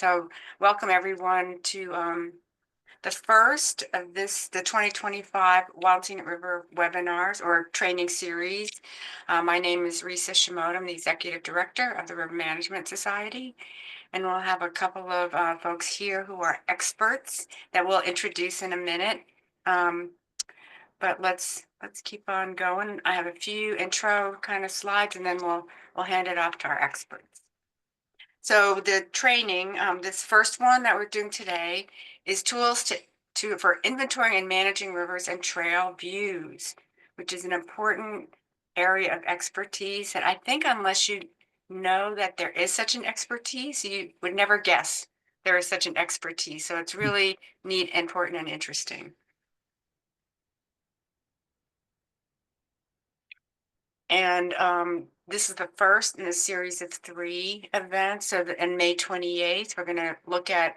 So welcome everyone to the first of the 2025 Wild Scenic River webinars or training series. My name is Risa Shimoda. I'm the Executive Director of the River Management Society. And we'll have a couple of folks here who are experts that we'll introduce in a minute. But let's keep on going. I have a few intro kind of slides, and then we'll hand it off to our experts. So the training, this first one that we're doing today is tools for inventorying and managing rivers and trail views, which is an important area of expertise. And I think unless you know that there is such an expertise, you would never guess there is such an expertise. So it's really neat, important, and interesting. And this is the first in a series of 3 events. So on May 28th, we're going to look at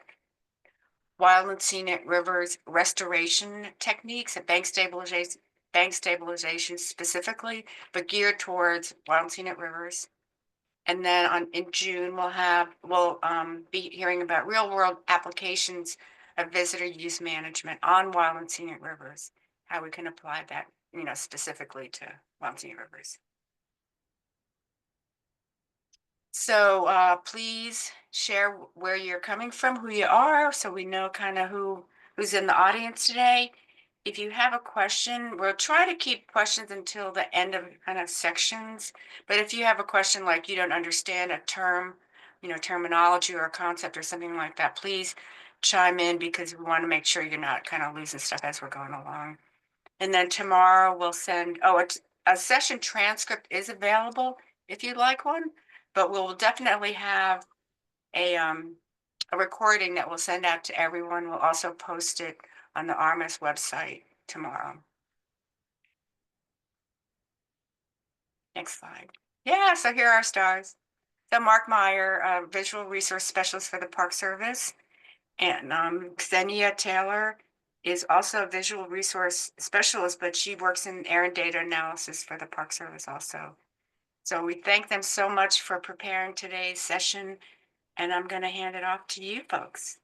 Wild and Scenic Rivers restoration techniques and bank stabilization specifically, but geared towards Wild and Scenic Rivers. And then in June, we'll be hearing about real world applications of visitor use management on Wild and Scenic Rivers, how we can apply that, specifically to Wild and Scenic Rivers. So please share where you're coming from, who you are, so we know kind of who's in the audience today. If you have a question, we'll try to keep questions until the end of kind of sections. But if you have a question like you don't understand a term, terminology or a concept or something like that, please chime in, because we want to make sure you're not kind of losing stuff as we're going along. And then tomorrow we'll send, a session transcript is available if you'd like one, but we'll definitely have a recording that we'll send out to everyone. We'll also post it on the RMS website tomorrow. Next slide. Yeah, so here are our stars. So Mark Meyer, Visual Resource Specialist for the Park Service, and Ksienya Taylor is also a Visual Resource Specialist, but she works in air and data analysis for the Park Service also. So we thank them so much for preparing today's session, and I'm going to hand it off to you folks.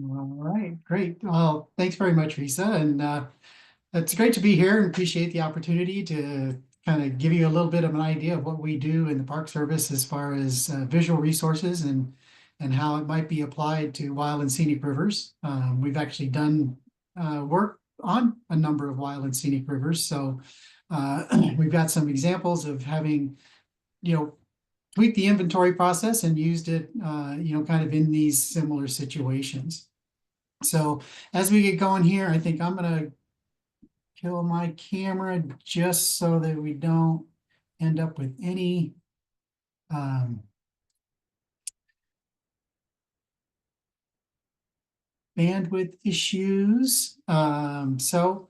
All right, great. Well, thanks very much, Risa. And it's great to be here and appreciate the opportunity to kind of give you a little bit of an idea of what we do in the Park Service as far as visual resources and how it might be applied to wild and scenic rivers. We've actually done work on a number of wild and scenic rivers. So we've got some examples of having, tweaked the inventory process and used it, kind of in these similar situations. So as we get going here, I think I'm going to kill my camera just so that we don't end up with any bandwidth issues. So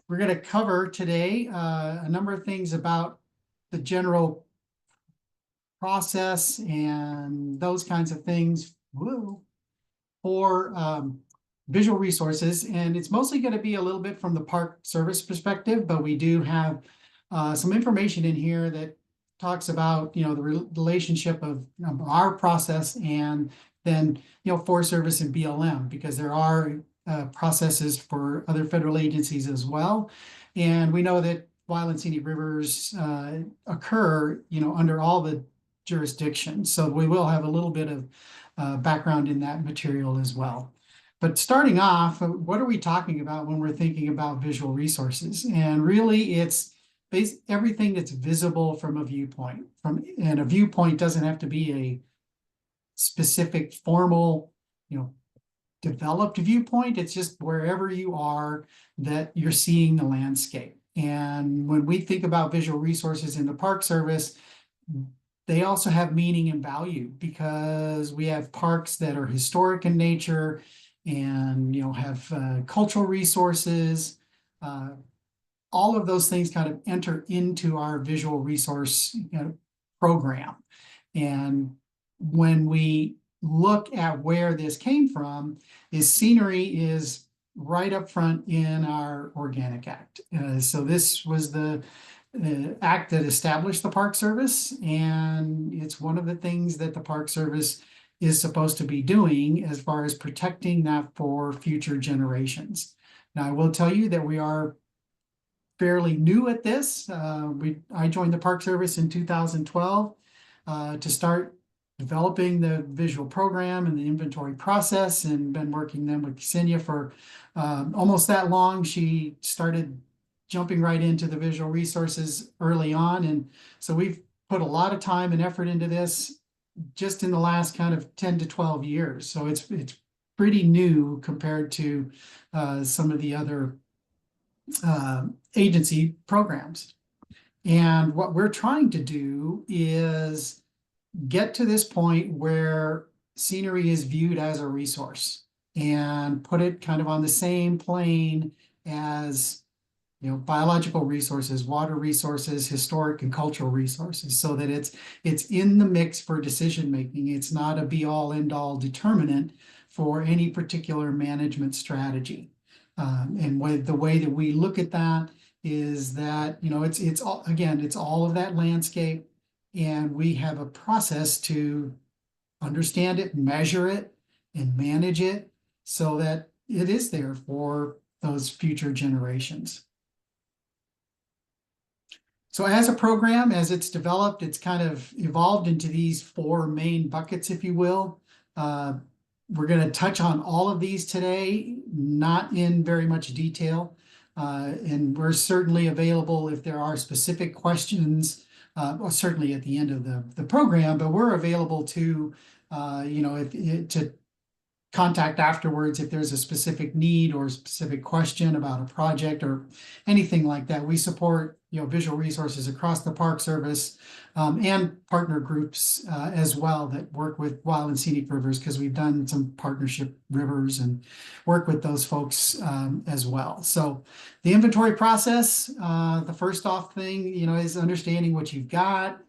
we're going to cover today a number of things about the general process and those kinds of things for visual resources. And it's mostly going to be a little bit from the Park Service perspective, but we do have some information in here that talks about, the relationship of our process and then, Forest Service and BLM, because there are processes for other federal agencies as well. And we know that wild and scenic rivers occur, under all the jurisdictions. So we will have a little bit of background in that material as well. But starting off, what are we talking about when we're thinking about visual resources? And really, it's everything that's visible from a viewpoint. And a viewpoint doesn't have to be a specific formal, developed viewpoint. It's just wherever you are that you're seeing the landscape. And when we think about visual resources in the Park Service, they also have meaning and value, because we have parks that are historic in nature and have cultural resources. All of those things kind of enter into our visual resource program. And when we look at where this came from, is scenery is right up front in our Organic Act. So this was the act that established the Park Service, and it's one of the things that the Park Service is supposed to be doing as far as protecting that for future generations. Now, I will tell you that we are fairly new at this. I joined the Park Service in 2012 to start developing the visual program and the inventory process, and been working then with Ksienya for almost that long. She started jumping right into the visual resources early on, and so we've put a lot of time and effort into this just in the last kind of 10 to 12 years. So it's pretty new compared to some of the other agency programs. And what we're trying to do is get to this point where scenery is viewed as a resource and put it kind of on the same plane as biological resources, water resources, historic and cultural resources, so that it's in the mix for decision making. It's not a be all end all determinant for any particular management strategy. And the way that we look at that is that it's all, again, it's all of that landscape, and we have a process to understand it, measure it, and manage it so that it is there for those future generations. So as a program, as it's developed, it's kind of evolved into these four main buckets, if you will. We're going to touch on all of these today, not in very much detail. And we're certainly available if there are specific questions, well, certainly at the end of the program, but we're available to, to contact afterwards if there's a specific need or a specific question about a project or anything like that. We support visual resources across the Park Service and partner groups as well that work with Wild and Scenic Rivers, because we've done some partnership rivers and work with those folks as well. So the inventory process, the first off thing, is understanding what you've got,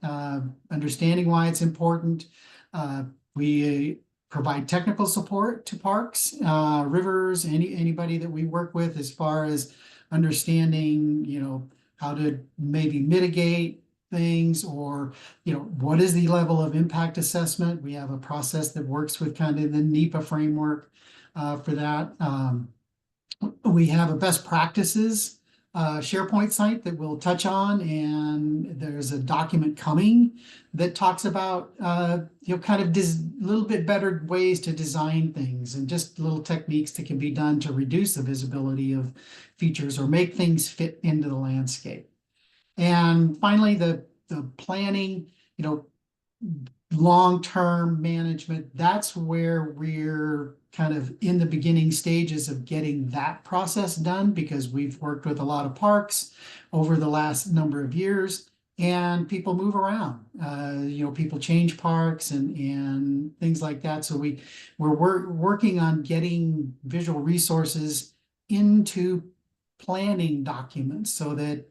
understanding why it's important. We provide technical support to parks, rivers, anybody that we work with as far as understanding, how to maybe mitigate things, or, what is the level of impact assessment. We have a process that works with kind of the NEPA framework for that. We have a best practices SharePoint site that we'll touch on, and there's a document coming that talks about kind of a little bit better ways to design things, and just little techniques that can be done to reduce the visibility of features or make things fit into the landscape. And finally, the planning, long-term management, that's where we're kind of in the beginning stages of getting that process done, because we've worked with a lot of parks over the last number of years, and people move around. People change parks and things like that. So we're working on getting visual resources into planning documents so that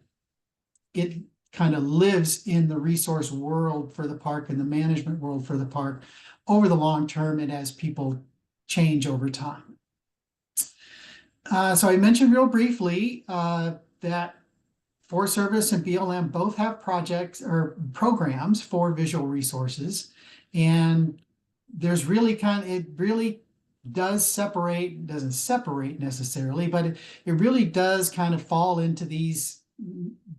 it kind of lives in the resource world for the park and the management world for the park over the long term, and as people change over time. So I mentioned real briefly that Forest Service and BLM both have projects or programs for visual resources, and there's really it really does separate, doesn't separate necessarily, but it really does kind of fall into these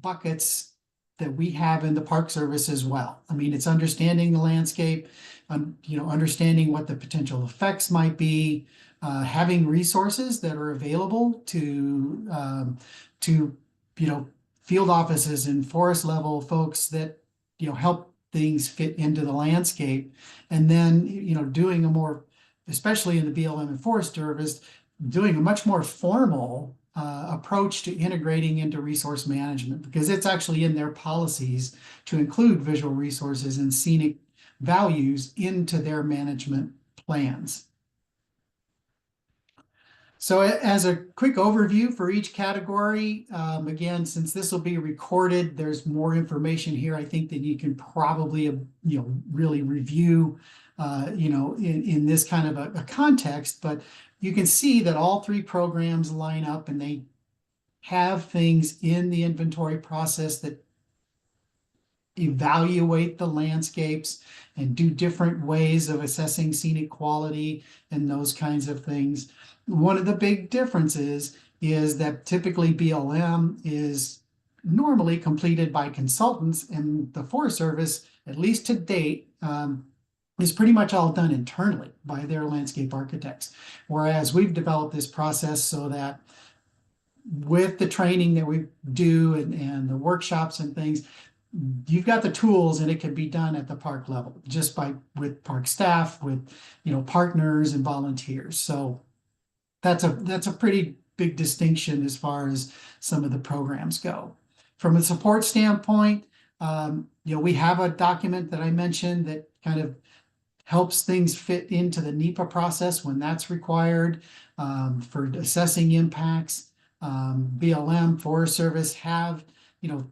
buckets that we have in the Park Service as well. I mean, it's understanding the landscape, understanding what the potential effects might be, having resources that are available to field offices and forest level folks that help things fit into the landscape, and then doing a more, especially in the BLM and Forest Service, doing a much more formal approach to integrating into resource management, because it's actually in their policies to include visual resources and scenic values into their management plans. So as a quick overview for each category, again, since this will be recorded, there's more information here, I think, that you can probably really review in this kind of a context. But you can see that all three programs line up, and they have things in the inventory process that evaluate the landscapes and do different ways of assessing scenic quality and those kinds of things. One of the big differences is that typically BLM is normally completed by consultants, and the Forest Service, at least to date, is pretty much all done internally by their landscape architects. Whereas we've developed this process so that with the training that we do and the workshops and things, you've got the tools and it can be done at the park level just by with park staff, with partners and volunteers. So that's a pretty big distinction as far as some of the programs go. From a support standpoint, we have a document that I mentioned that kind of helps things fit into the NEPA process when that's required for assessing impacts. BLM, Forest Service have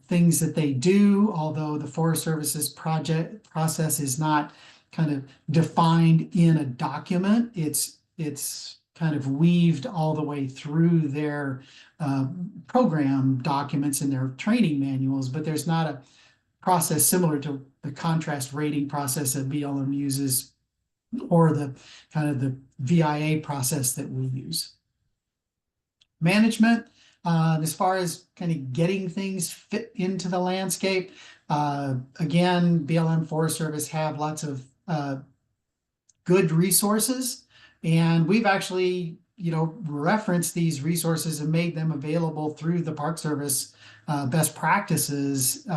things that they do, although the Forest Service's project process is not kind of defined in a document. It's kind of weaved all the way through their program documents and their training manuals, but there's not a process similar to the contrast rating process that BLM uses or the kind of the VIA process that we use. Management, as far as kind of getting things fit into the landscape, again, BLM Forest Service have lots of good resources, and we've actually referenced these resources and made them available through the Park Service best practices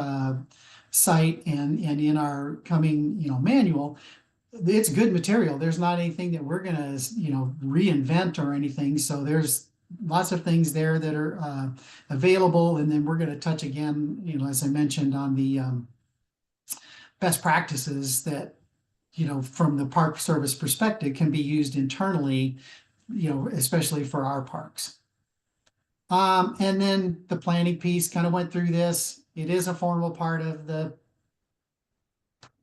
site and in our coming manual. It's good material. There's not anything that we're gonna reinvent or anything. So there's lots of things there that are available, and then we're going to touch again, as I mentioned, on the best practices that from the Park Service perspective can be used internally, especially for our parks. And then the planning piece kind of went through this. It is a formal part of the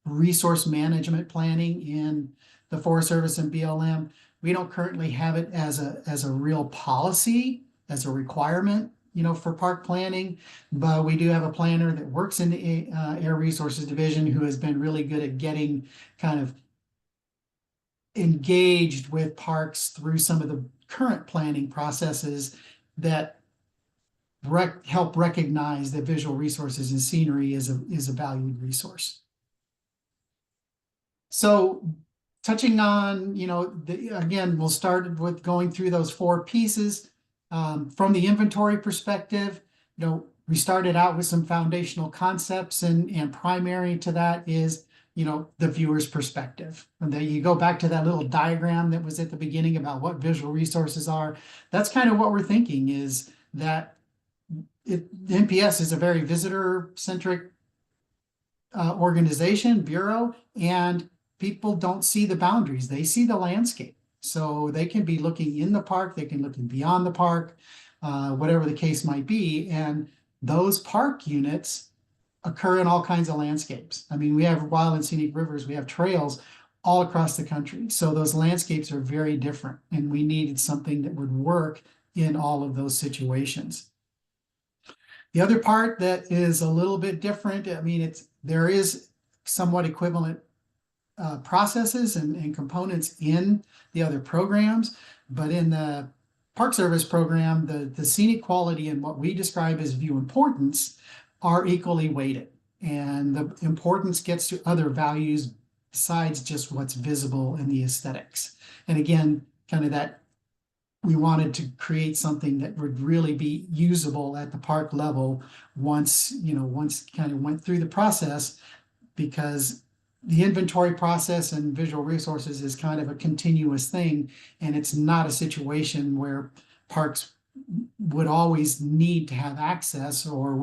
resource management planning in the Forest Service and BLM. We don't currently have it as a real policy, as a requirement, for park planning, but we do have a planner that works in the Air Resources Division who has been really good at getting kind of engaged with parks through some of the current planning processes that help recognize that visual resources and scenery is a valued resource. So touching on, again, we'll start with going through those 4 pieces. From the inventory perspective, we started out with some foundational concepts, and primary to that is, the viewer's perspective. And then you go back to that little diagram that was at the beginning about what visual resources are. That's kind of what we're thinking, is that NPS is a very visitor-centric organization, bureau, and people don't see the boundaries. They see the landscape. So they can be looking in the park, they can look beyond the park, whatever the case might be. And those park units occur in all kinds of landscapes. I mean, we have wild and scenic rivers, we have trails all across the country. So those landscapes are very different, and we needed something that would work in all of those situations. The other part that is a little bit different, I mean, there is somewhat equivalent processes and components in the other programs, but in the Park Service program, the scenic quality and what we describe as view importance are equally weighted, and the importance gets to other values besides just what's visible in the aesthetics. And again, kind of that we wanted to create something that would really be usable at the park level once kind of went through the process, because the inventory process and visual resources is kind of a continuous thing, and it's not a situation where parks would always need to have access, or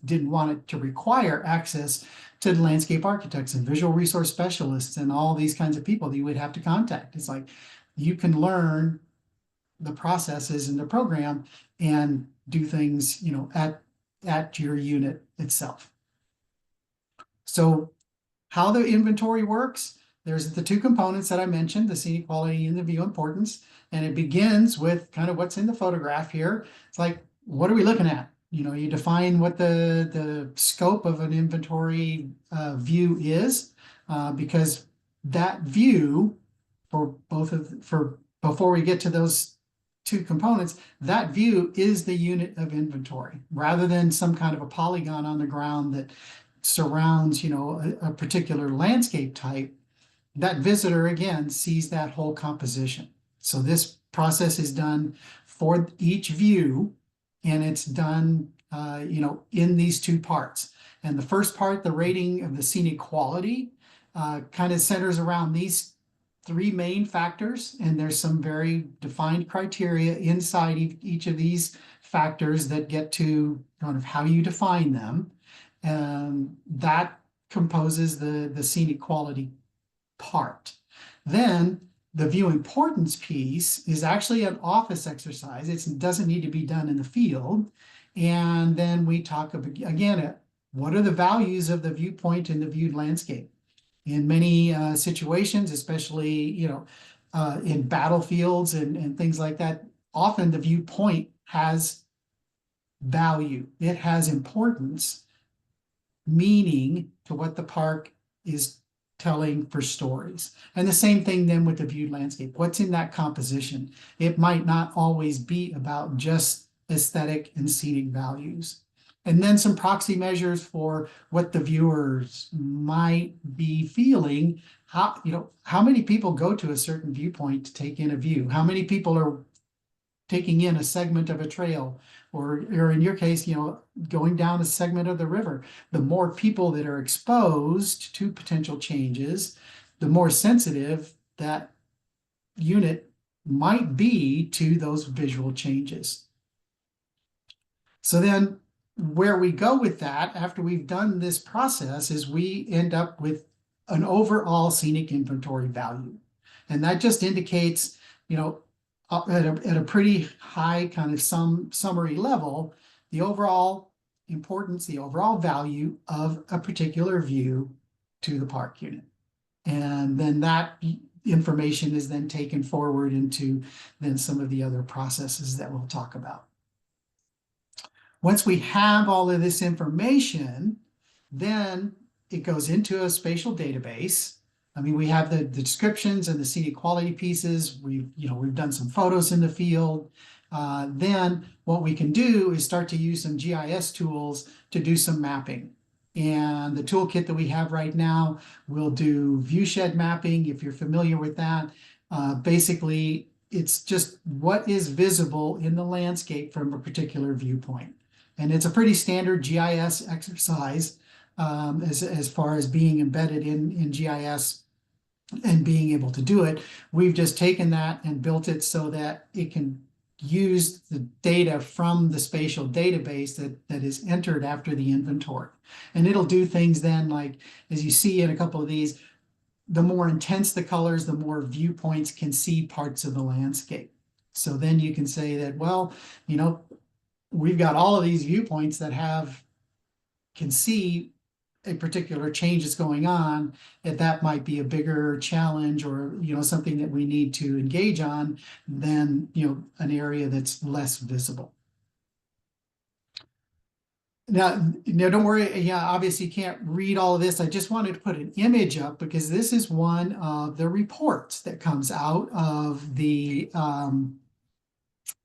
didn't want it to require access to the landscape architects and visual resource specialists and all these kinds of people that you would have to contact. It's like you can learn the processes in the program and do things at your unit itself. So how the inventory works, there's the 2 components that I mentioned, the scenic quality and the view importance. And it begins with kind of what's in the photograph here. It's like, what are we looking at? You define what the scope of an inventory view is. because that view for before we get to those two components, that view is the unit of inventory rather than some kind of a polygon on the ground that surrounds, a particular landscape type. That visitor again sees that whole composition. So this process is done for each view, and it's done, in these two parts. And the first part, the rating of the scenic quality, kind of centers around these three main factors, and there's some very defined criteria inside each of these factors that get to kind of how you define them. That composes the scenic quality part. Then the view importance piece is actually an office exercise. It doesn't need to be done in the field. And then we talk again, what are the values of the viewpoint in the viewed landscape? In many situations, especially in battlefields and things like that, often the viewpoint has value. It has importance, meaning to what the park is telling for stories. And the same thing then with the viewed landscape. What's in that composition? It might not always be about just aesthetic and scenic values. And then some proxy measures for what the viewers might be feeling. How many people go to a certain viewpoint to take in a view? How many people are taking in a segment of a trail, or in your case, going down a segment of the river? The more people that are exposed to potential changes, the more sensitive that unit might be to those visual changes. So then where we go with that after we've done this process is we end up with an overall scenic inventory value. And that just indicates, at a pretty high kind of summary level, the overall importance, the overall value of a particular view to the park unit. And then that information is then taken forward into then some of the other processes that we'll talk about. Once we have all of this information, then it goes into a spatial database. I mean, we have the descriptions and the scenic quality pieces. We've done some photos in the field. Then what we can do is start to use some GIS tools to do some mapping. And the toolkit that we have right now will do viewshed mapping, if you're familiar with that. Basically, it's just what is visible in the landscape from a particular viewpoint. And it's a pretty standard GIS exercise as far as being embedded in GIS and being able to do it. We've just taken that and built it so that it can use the data from the spatial database that is entered after the inventory. And it'll do things then, like, as you see in a couple of these, the more intense the colors, the more viewpoints can see parts of the landscape. So then you can say that, well, we've got all of these viewpoints that can see a particular change is going on, that might be a bigger challenge or something that we need to engage on than an area that's less visible. Now don't worry, obviously you can't read all of this. I just wanted to put an image up because this is one of the reports that comes out of the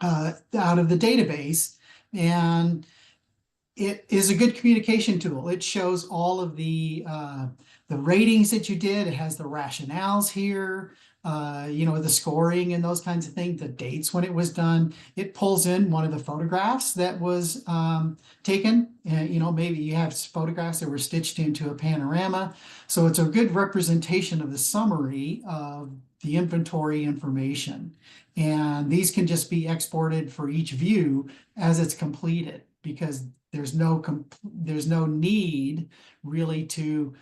database, and it is a good communication tool. It shows all of the ratings that you did. It has the rationales here, the scoring and those kinds of things, the dates when it was done. It pulls in one of the photographs that was taken. Maybe you have photographs that were stitched into a panorama. So it's a good representation of the summary of the inventory information. And these can just be exported for each view as it's completed, because there's no need really to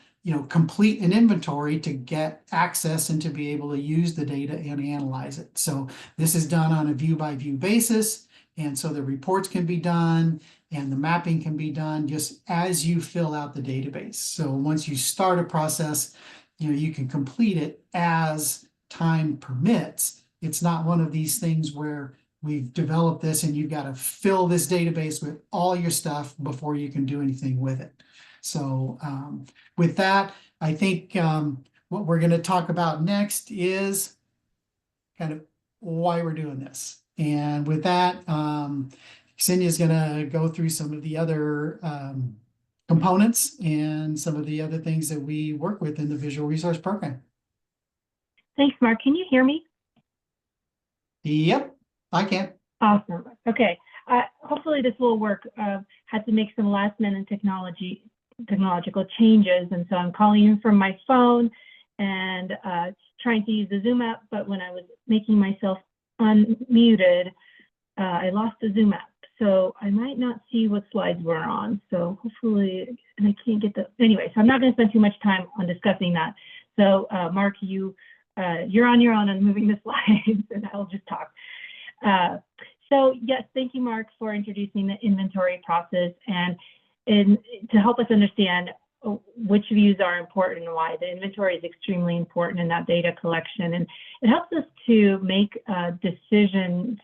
complete an inventory to get access and to be able to use the data and analyze it. So this is done on a view by view basis, and so the reports can be done and the mapping can be done just as you fill out the database. So once you start a process, you can complete it as time permits. It's not one of these things where we've developed this and you've got to fill this database with all your stuff before you can do anything with it. So with that, I think what we're going to talk about next is kind of why we're doing this. And with that, Ksienya is going to go through some of the other components and some of the other things that we work with in the Visual Resource Program. Thanks, Mark. Can you hear me? Yep, I can. Awesome. Okay. Hopefully this will work. Had to make some last minute technological changes, and so I'm calling in from my phone and trying to use the Zoom app, but when I was making myself unmuted, I lost the Zoom app. So I might not see what slides we're on. So hopefully, and I can't get the, anyway, so I'm not going to spend too much time on discussing that. So Mark, you're on your own on moving the slides, and I'll just talk. So yes, thank you, Mark, for introducing the inventory process and to help us understand which views are important and why. The inventory is extremely important in that data collection, and it helps us to make decisions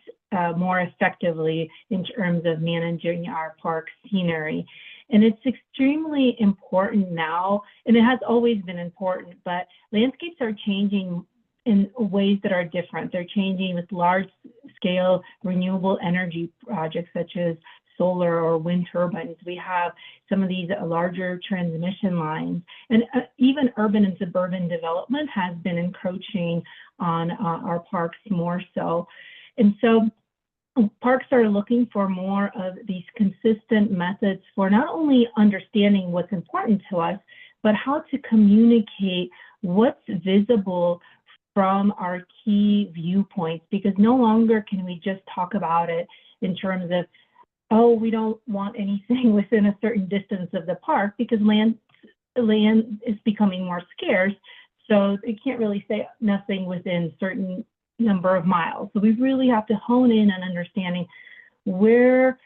more effectively in terms of managing our park scenery. And it's extremely important now, and it has always been important, but landscapes are changing in ways that are different. They're changing with large-scale renewable energy projects such as solar or wind turbines. We have some of these larger transmission lines, and even urban and suburban development has been encroaching on our parks more so. And so parks are looking for more of these consistent methods for not only understanding what's important to us, but how to communicate what's visible from our key viewpoints, because no longer can we just talk about it in terms of, oh, we don't want anything within a certain distance of the park, because land is becoming more scarce. So they can't really say nothing within certain number of miles. So we really have to hone in on understanding where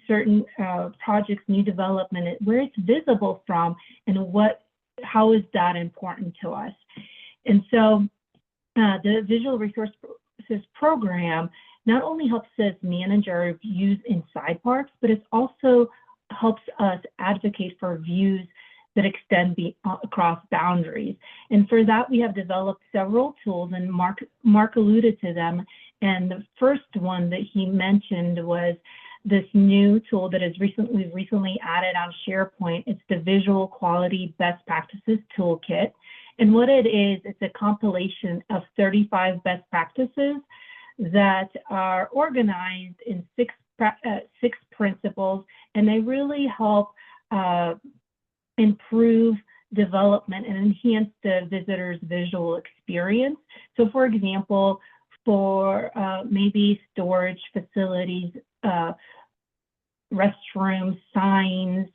certain projects, new development, where it's visible from, and how is that important to us. And so the Visual Resources Program not only helps us manage our views inside parks, but it also helps us advocate for views that extend across boundaries. And for that, we have developed several tools, and Mark alluded to them. And the first one that he mentioned was this new tool that is recently added on SharePoint. It's the Visual Quality Best Practices Toolkit. And what it is, it's a compilation of 35 best practices that are organized in six principles, and they really help improve development and enhance the visitor's visual experience. So for example, for maybe storage facilities, restrooms, signs,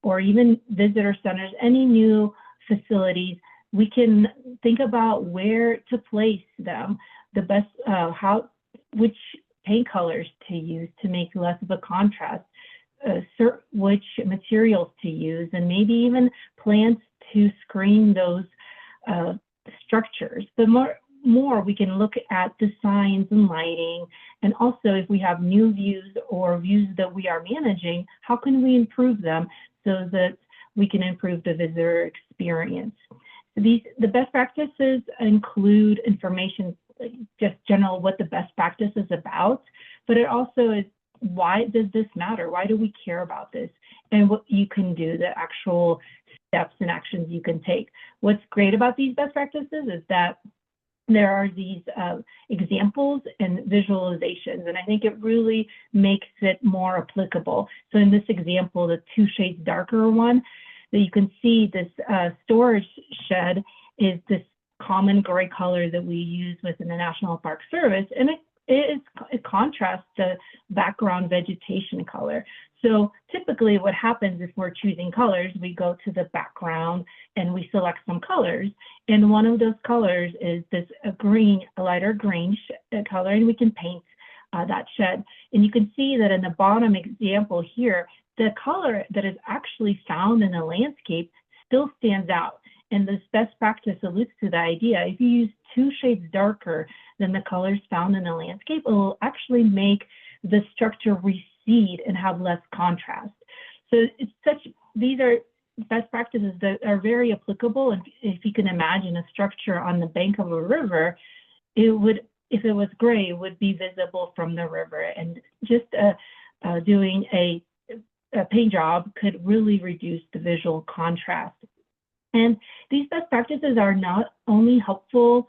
or even visitor centers, any new facilities, we can think about where to place them, the best, which paint colors to use to make less of a contrast, which materials to use, and maybe even plants to screen those structures. The more we can look at the signs and lighting, and also if we have new views or views that we are managing, how can we improve them so that we can improve the visitor experience? The best practices include information, just general what the best practice is about, but it also is, why does this matter? Why do we care about this? And what you can do, the actual steps and actions you can take. What's great about these best practices is that there are these examples and visualizations, and I think it really makes it more applicable. So in this example, the 2 shades darker one, that you can see this storage shed is this common gray color that we use within the National Park Service, and it contrasts the background vegetation color. So typically what happens if we're choosing colors, we go to the background and we select some colors. And one of those colors is this a lighter green color, and we can paint that shed. And you can see that in the bottom example here, the color that is actually found in the landscape still stands out. And this best practice alludes to the idea, if you use 2 shades darker than the colors found in the landscape, it will actually make the structure recede and have less contrast. So these are best practices that are very applicable. And if you can imagine a structure on the bank of a river, it would, if it was gray, it would be visible from the river. And just doing a paint job could really reduce the visual contrast. And these best practices are not only helpful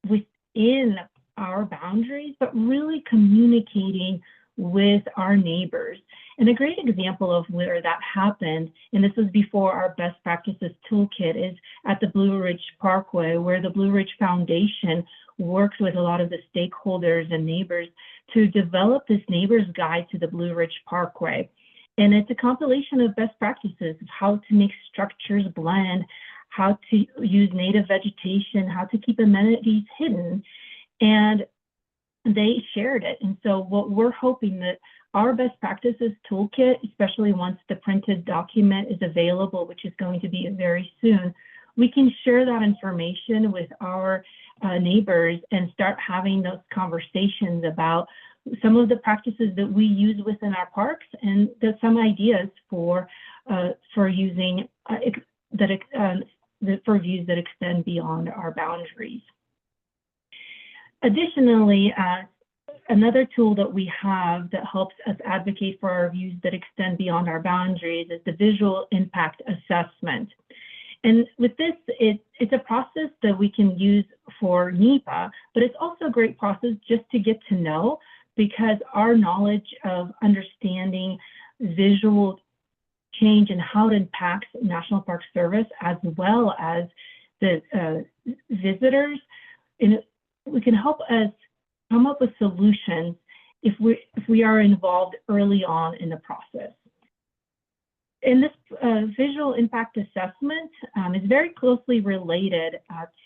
within our boundaries, but really communicating with our neighbors. And a great example of where that happened, and this was before our best practices toolkit, is at the Blue Ridge Parkway, where the Blue Ridge Foundation worked with a lot of the stakeholders and neighbors to develop this neighbor's guide to the Blue Ridge Parkway. And it's a compilation of best practices of how to make structures blend, how to use native vegetation, how to keep amenities hidden. And they shared it. And so what we're hoping that our best practices toolkit, especially once the printed document is available, which is going to be very soon, we can share that information with our neighbors and start having those conversations about some of the practices that we use within our parks, and there's some ideas for using for views that extend beyond our boundaries. Additionally, another tool that we have that helps us advocate for our views that extend beyond our boundaries is the visual impact assessment. And with this, it's a process that we can use for NEPA, but it's also a great process just to get to know, because our knowledge of understanding visual change and how it impacts National Park Service as well as the visitors, and we can help us come up with solutions if we are involved early on in the process. And this visual impact assessment is very closely related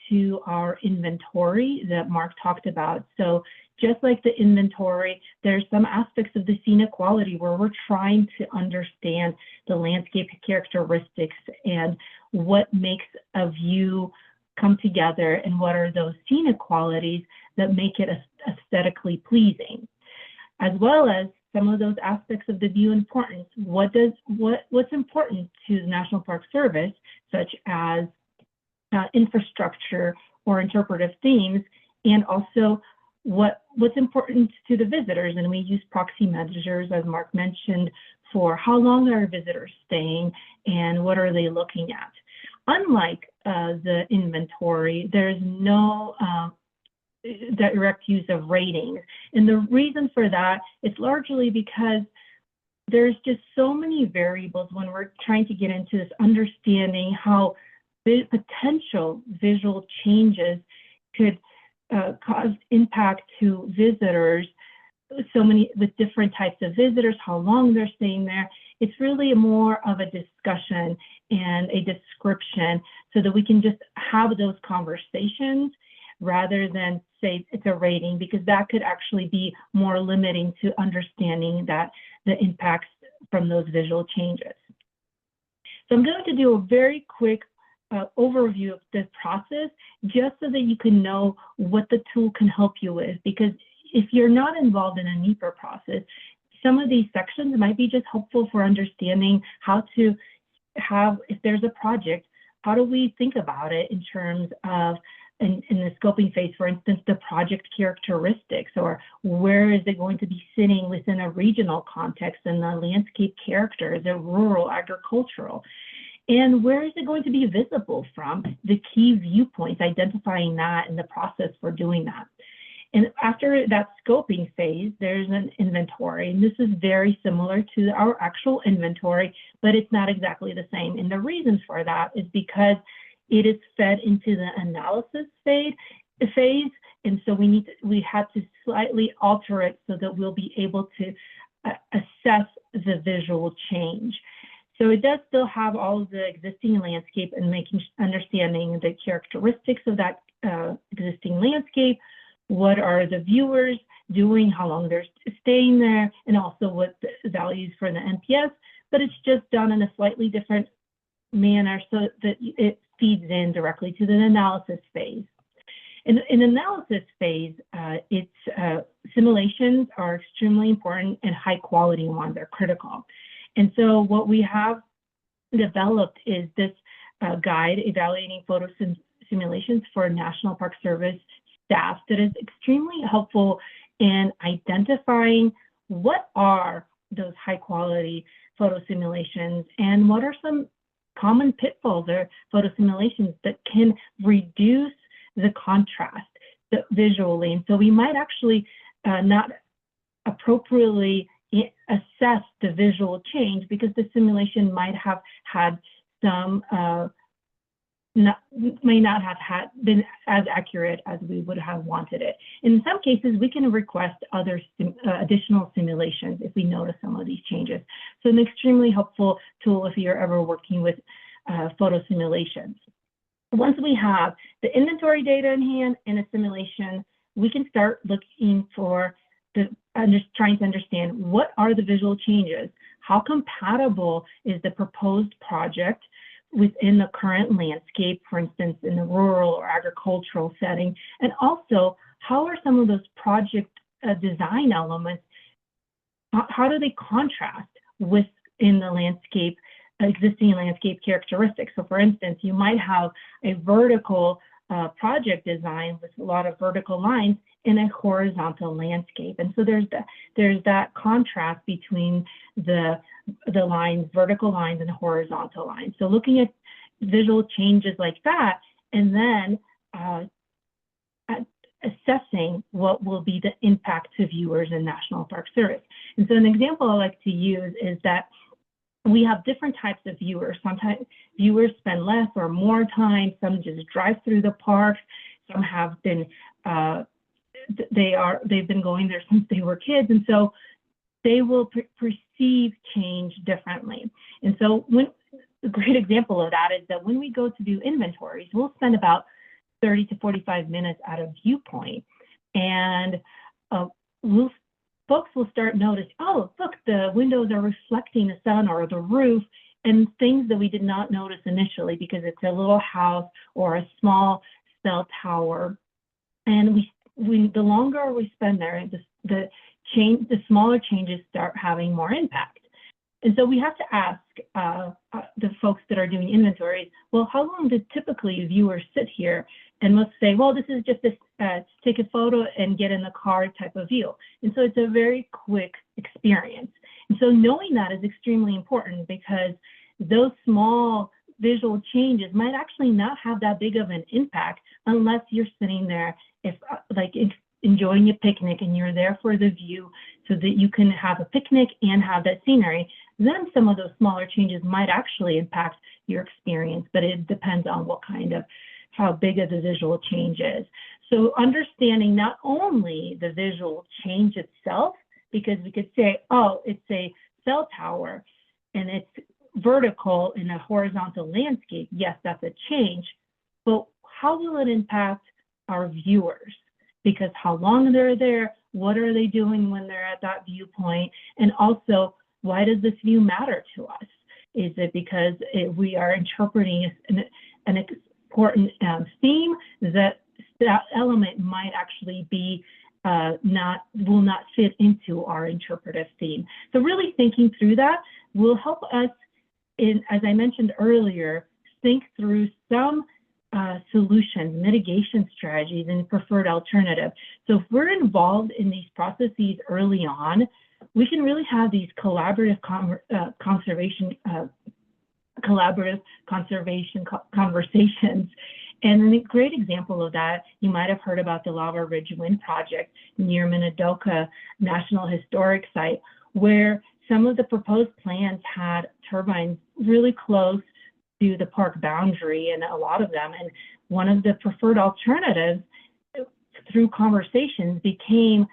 to our inventory that Mark talked about. So just like the inventory, there's some aspects of the scenic quality where we're trying to understand the landscape characteristics and what makes a view come together and what are those scenic qualities that make it aesthetically pleasing, as well as some of those aspects of the view importance. What's important to the National Park Service, such as infrastructure or interpretive themes, and also what's important to the visitors. And we use proxy measures, as Mark mentioned, for how long are visitors staying and what are they looking at. Unlike the inventory, there's no direct use of ratings. And the reason for that is largely because there's just so many variables when we're trying to get into this understanding how potential visual changes could cause impact to visitors, so many with different types of visitors, how long they're staying there. It's really more of a discussion and a description so that we can just have those conversations rather than say it's a rating, because that could actually be more limiting to understanding that the impacts from those visual changes. So I'm going to do a very quick overview of this process, just so that you can know what the tool can help you with, because if you're not involved in a NEPA process, some of these sections might be just helpful for understanding how to have, if there's a project, how do we think about it in terms of in the scoping phase, for instance, the project characteristics, or where is it going to be sitting within a regional context and the landscape character, is it rural, agricultural, and where is it going to be visible from, the key viewpoints, identifying that in the process for doing that. And after that scoping phase, there's an inventory, and this is very similar to our actual inventory, but it's not exactly the same. And the reason for that is because it is fed into the analysis phase, and so we had to slightly alter it so that we'll be able to assess the visual change. So it does still have all of the existing landscape and understanding the characteristics of that existing landscape, what are the viewers doing, how long they're staying there, and also what the values for the NPS, but it's just done in a slightly different manner so that it feeds in directly to the analysis phase. In analysis phase, simulations are extremely important, and high quality ones are critical. And so what we have developed is this guide evaluating photo simulations for National Park Service staff that is extremely helpful in identifying what are those high quality photo simulations and what are some common pitfalls or photo simulations that can reduce the contrast visually. And so we might actually not appropriately assess the visual change because the simulation might have had some may not have been as accurate as we would have wanted it. In some cases, we can request other additional simulations if we notice some of these changes. So an extremely helpful tool if you're ever working with photo simulations. Once we have the inventory data in hand and a simulation, we can start looking for trying to understand what are the visual changes, how compatible is the proposed project within the current landscape, for instance, in the rural or agricultural setting, and also how are some of those project design elements, how do they contrast within the landscape, existing landscape characteristics. So for instance, you might have a vertical project design with a lot of vertical lines in a horizontal landscape. And so there's that contrast between the lines, vertical lines and horizontal lines. So looking at visual changes like that, and then assessing what will be the impact to viewers in National Park Service. And so an example I like to use is that we have different types of viewers. Sometimes viewers spend less or more time. Some just drive through the parks. Some have been they've been going there since they were kids, and so they will perceive change differently. And so a great example of that is that when we go to do inventories, we'll spend about 30 to 45 minutes at a viewpoint, and folks will start notice, oh, look, the windows are reflecting the sun or the roof, and things that we did not notice initially because it's a little house or a small cell tower. And the longer we spend there, the smaller changes start having more impact. And so we have to ask the folks that are doing inventories, well, how long do typically viewers sit here? And let's say, well, this is just take a photo and get in the car type of view. And so it's a very quick experience. And so knowing that is extremely important because those small visual changes might actually not have that big of an impact unless you're sitting there, enjoying a picnic and you're there for the view so that you can have a picnic and have that scenery. Then some of those smaller changes might actually impact your experience, but it depends on how big of the visual change is. So understanding not only the visual change itself, because we could say, oh, it's a cell tower and it's vertical in a horizontal landscape. Yes, that's a change, but how will it impact our viewers? Because how long they're there, what are they doing when they're at that viewpoint? And also, why does this view matter to us? Is it because we are interpreting an important theme that element might actually be will not fit into our interpretive theme? So really thinking through that will help us as I mentioned earlier, think through some solutions, mitigation strategies, and preferred alternative. So if we're involved in these processes early on, we can really have these collaborative conservation conversations. And a great example of that, you might have heard about the Lava Ridge Wind Project near Minidoka National Historic Site, where some of the proposed plans had turbines really close to the park boundary, and a lot of them. And one of the preferred alternatives through conversations became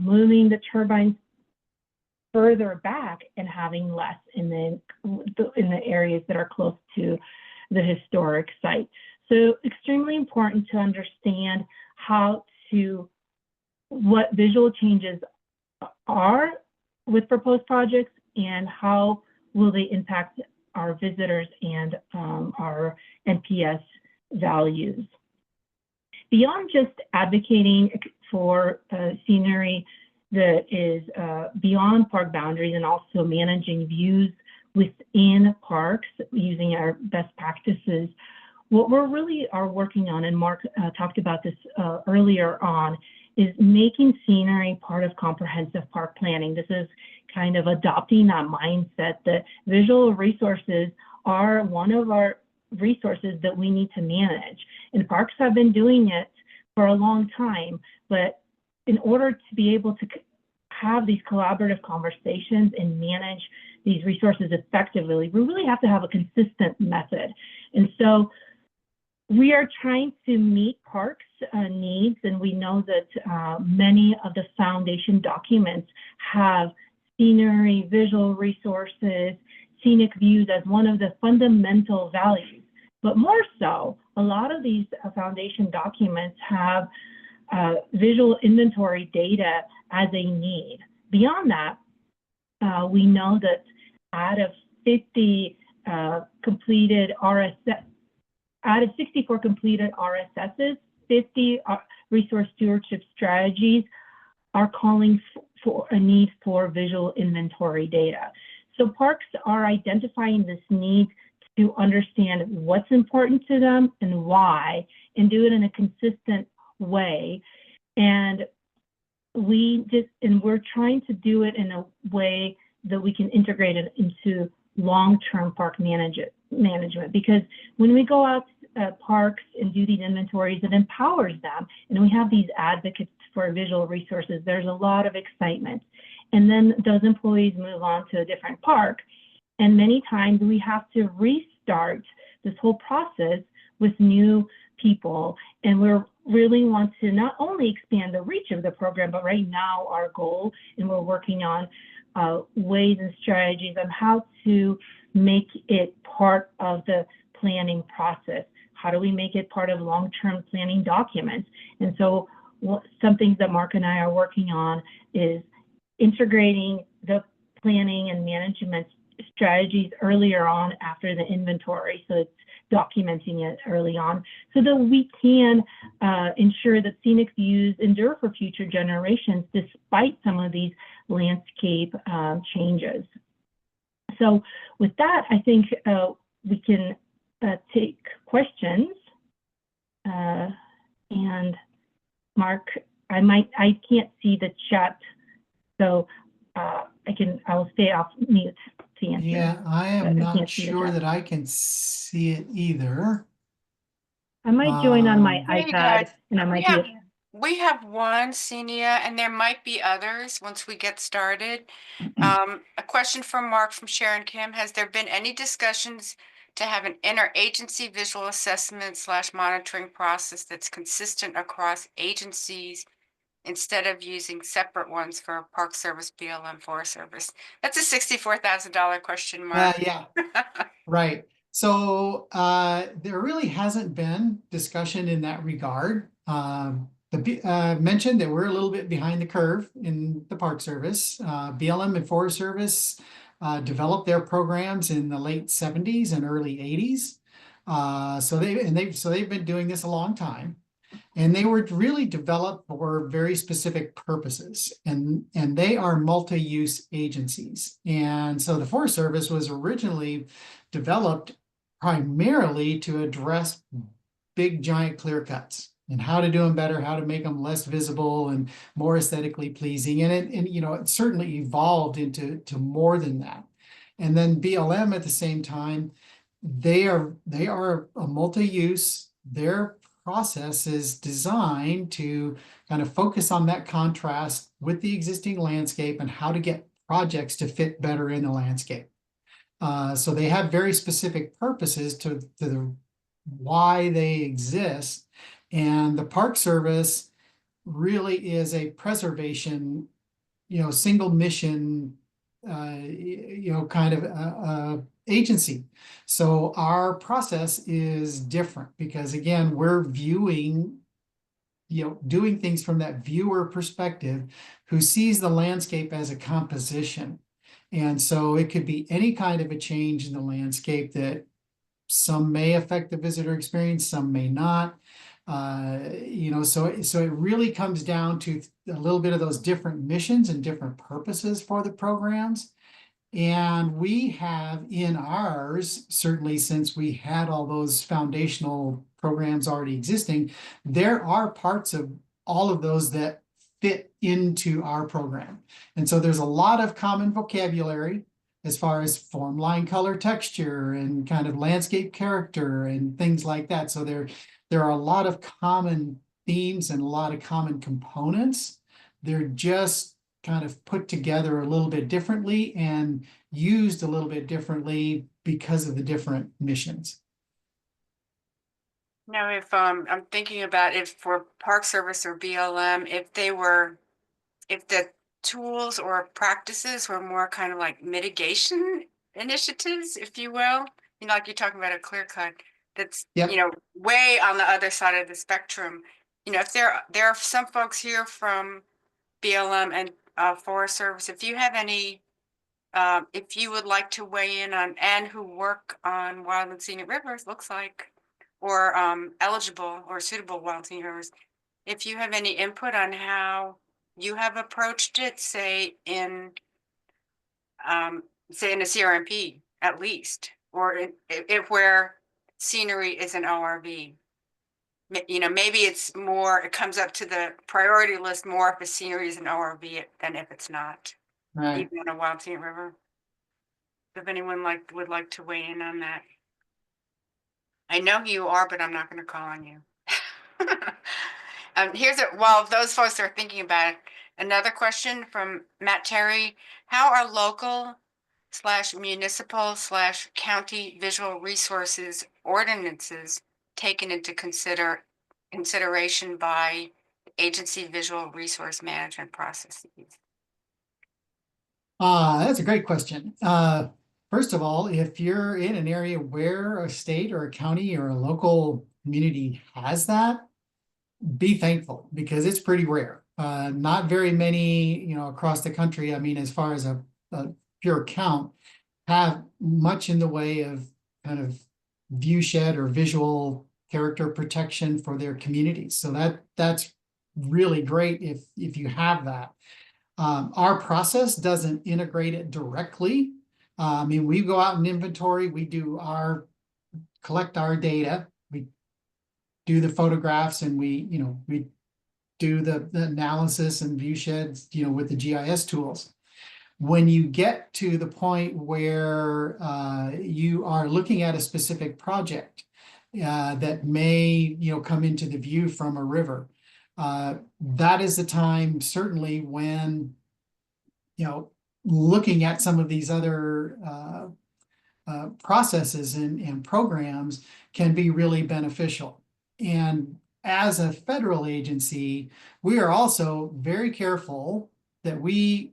moving the turbines further back and having less in the areas that are close to the historic site. So extremely important to understand what visual changes are with proposed projects and how will they impact our visitors and our NPS values. Beyond just advocating for scenery that is beyond park boundaries and also managing views within parks using our best practices. What we're really are working on, and Mark talked about this earlier on, is making scenery part of comprehensive park planning. This is kind of adopting that mindset that visual resources are one of our resources that we need to manage. And parks have been doing it for a long time, but in order to be able to have these collaborative conversations and manage these resources effectively, we really have to have a consistent method. And so we are trying to meet parks' needs, and we know that many of the foundation documents have scenery, visual resources, scenic views as one of the fundamental values. But more so, a lot of these foundation documents have visual inventory data as a need. Beyond that, we know that out of 50 completed RSS, out of 64 completed RSSs, 50 resource stewardship strategies are calling for a need for visual inventory data. So parks are identifying this need to understand what's important to them and why, and do it in a consistent way. And we're trying to do it in a way that we can integrate it into long-term park management, because when we go out parks and do these inventories, it empowers them, and we have these advocates for visual resources. There's a lot of excitement, and then those employees move on to a different park, and many times we have to restart this whole process with new people. And we really want to not only expand the reach of the program, but right now our goal, and we're working on ways and strategies on how to make it part of the planning process. How do we make it part of long-term planning documents? And so some things that Mark and I are working on is integrating the planning and management strategies earlier on after the inventory. So it's documenting it early on so that we can ensure that scenic views endure for future generations despite some of these landscape changes. So with that, I think we can take questions. And Mark, I can't see the chat, so I'll stay off mute to answer. Yeah, I am not sure that I can see it either. I might join on my Hey iPad, guys, and I might we have one, Ksienya, and there might be others once we get started. A question from Mark from Sharon Kim. Has there been any discussions to have an interagency visual assessment / monitoring process that's consistent across agencies instead of using separate ones for Park Service, BLM, Forest Service? That's a $64,000 question, Mark. Yeah, right. So there really hasn't been discussion in that regard. Mentioned that we're a little bit behind the curve in the Park Service. BLM and Forest Service developed their programs in the late 70s and early 80s. So they've been doing this a long time. And they were really developed for very specific purposes, and they are multi-use agencies. And so the Forest Service was originally developed primarily to address big, giant clear cuts and how to do them better, how to make them less visible and more aesthetically pleasing. And it certainly evolved into more than that. And then BLM at the same time, they are a multi-use. Their process is designed to kind of focus on that contrast with the existing landscape and how to get projects to fit better in the landscape. So they have very specific purposes to why they exist. And the Park Service really is a preservation, single mission, kind of agency. So our process is different because, again, we're viewing, doing things from that viewer perspective who sees the landscape as a composition. And so it could be any kind of a change in the landscape that some may affect the visitor experience, some may not. So it really comes down to a little bit of those different missions and different purposes for the programs. And we have in ours, certainly since we had all those foundational programs already existing, there are parts of all of those that fit into our program. And so there's a lot of common vocabulary as far as form, line, color, texture, and kind of landscape character and things like that. So there are a lot of common themes and a lot of common components. They're just kind of put together a little bit differently and used a little bit differently because of the different missions. Now, if I'm thinking about if for Park Service or BLM, if the tools or practices were more kind of like mitigation initiatives, if you will, like you're talking about a clear cut that's, Yep. Way on the other side of the spectrum. If there are some folks here from BLM and Forest Service, if you have any, if you would like to weigh in on, and who work on wild and scenic rivers, looks like, or eligible or suitable wild scenic rivers, if you have any input on how you have approached it, say in a CRMP at least, or if where scenery is an ORV. Maybe it's more, it comes up to the priority list more if a scenery is an ORV than if it's not, Right. even on a wild scenic river. If anyone would like to weigh in on that. I know who you are, but I'm not going to call on you. While those folks are thinking about it, another question from Matt Terry: how are local/municipal/county visual resources ordinances taken into consideration by agency visual resource management processes? That's a great question. First of all, if you're in an area where a state or a county or a local community has that, be thankful because it's pretty rare. Not very many, across the country. I mean, as far as a pure count, have much in the way of kind of view shed or visual character protection for their communities. So that's really great if you have that. Our process doesn't integrate it directly. I mean, we go out and inventory, we collect our data, we do the photographs, and we do the analysis and view sheds, with the GIS tools. When you get to the point where you are looking at a specific project that may, come into the view from a river, that is the time certainly when, looking at some of these other processes and programs can be really beneficial. And as a federal agency, we are also very careful that we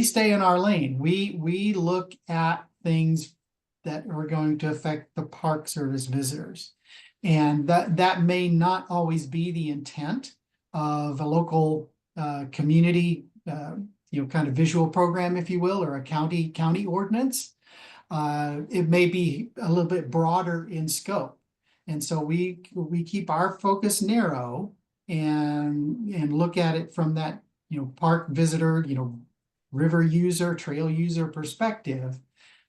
stay in our lane. We look at things that are going to affect the Park Service visitors. And that may not always be the intent of a local community, kind of visual program, if you will, or a county ordinance. It may be a little bit broader in scope. And so we keep our focus narrow and look at it from that, park visitor, river user, trail user perspective.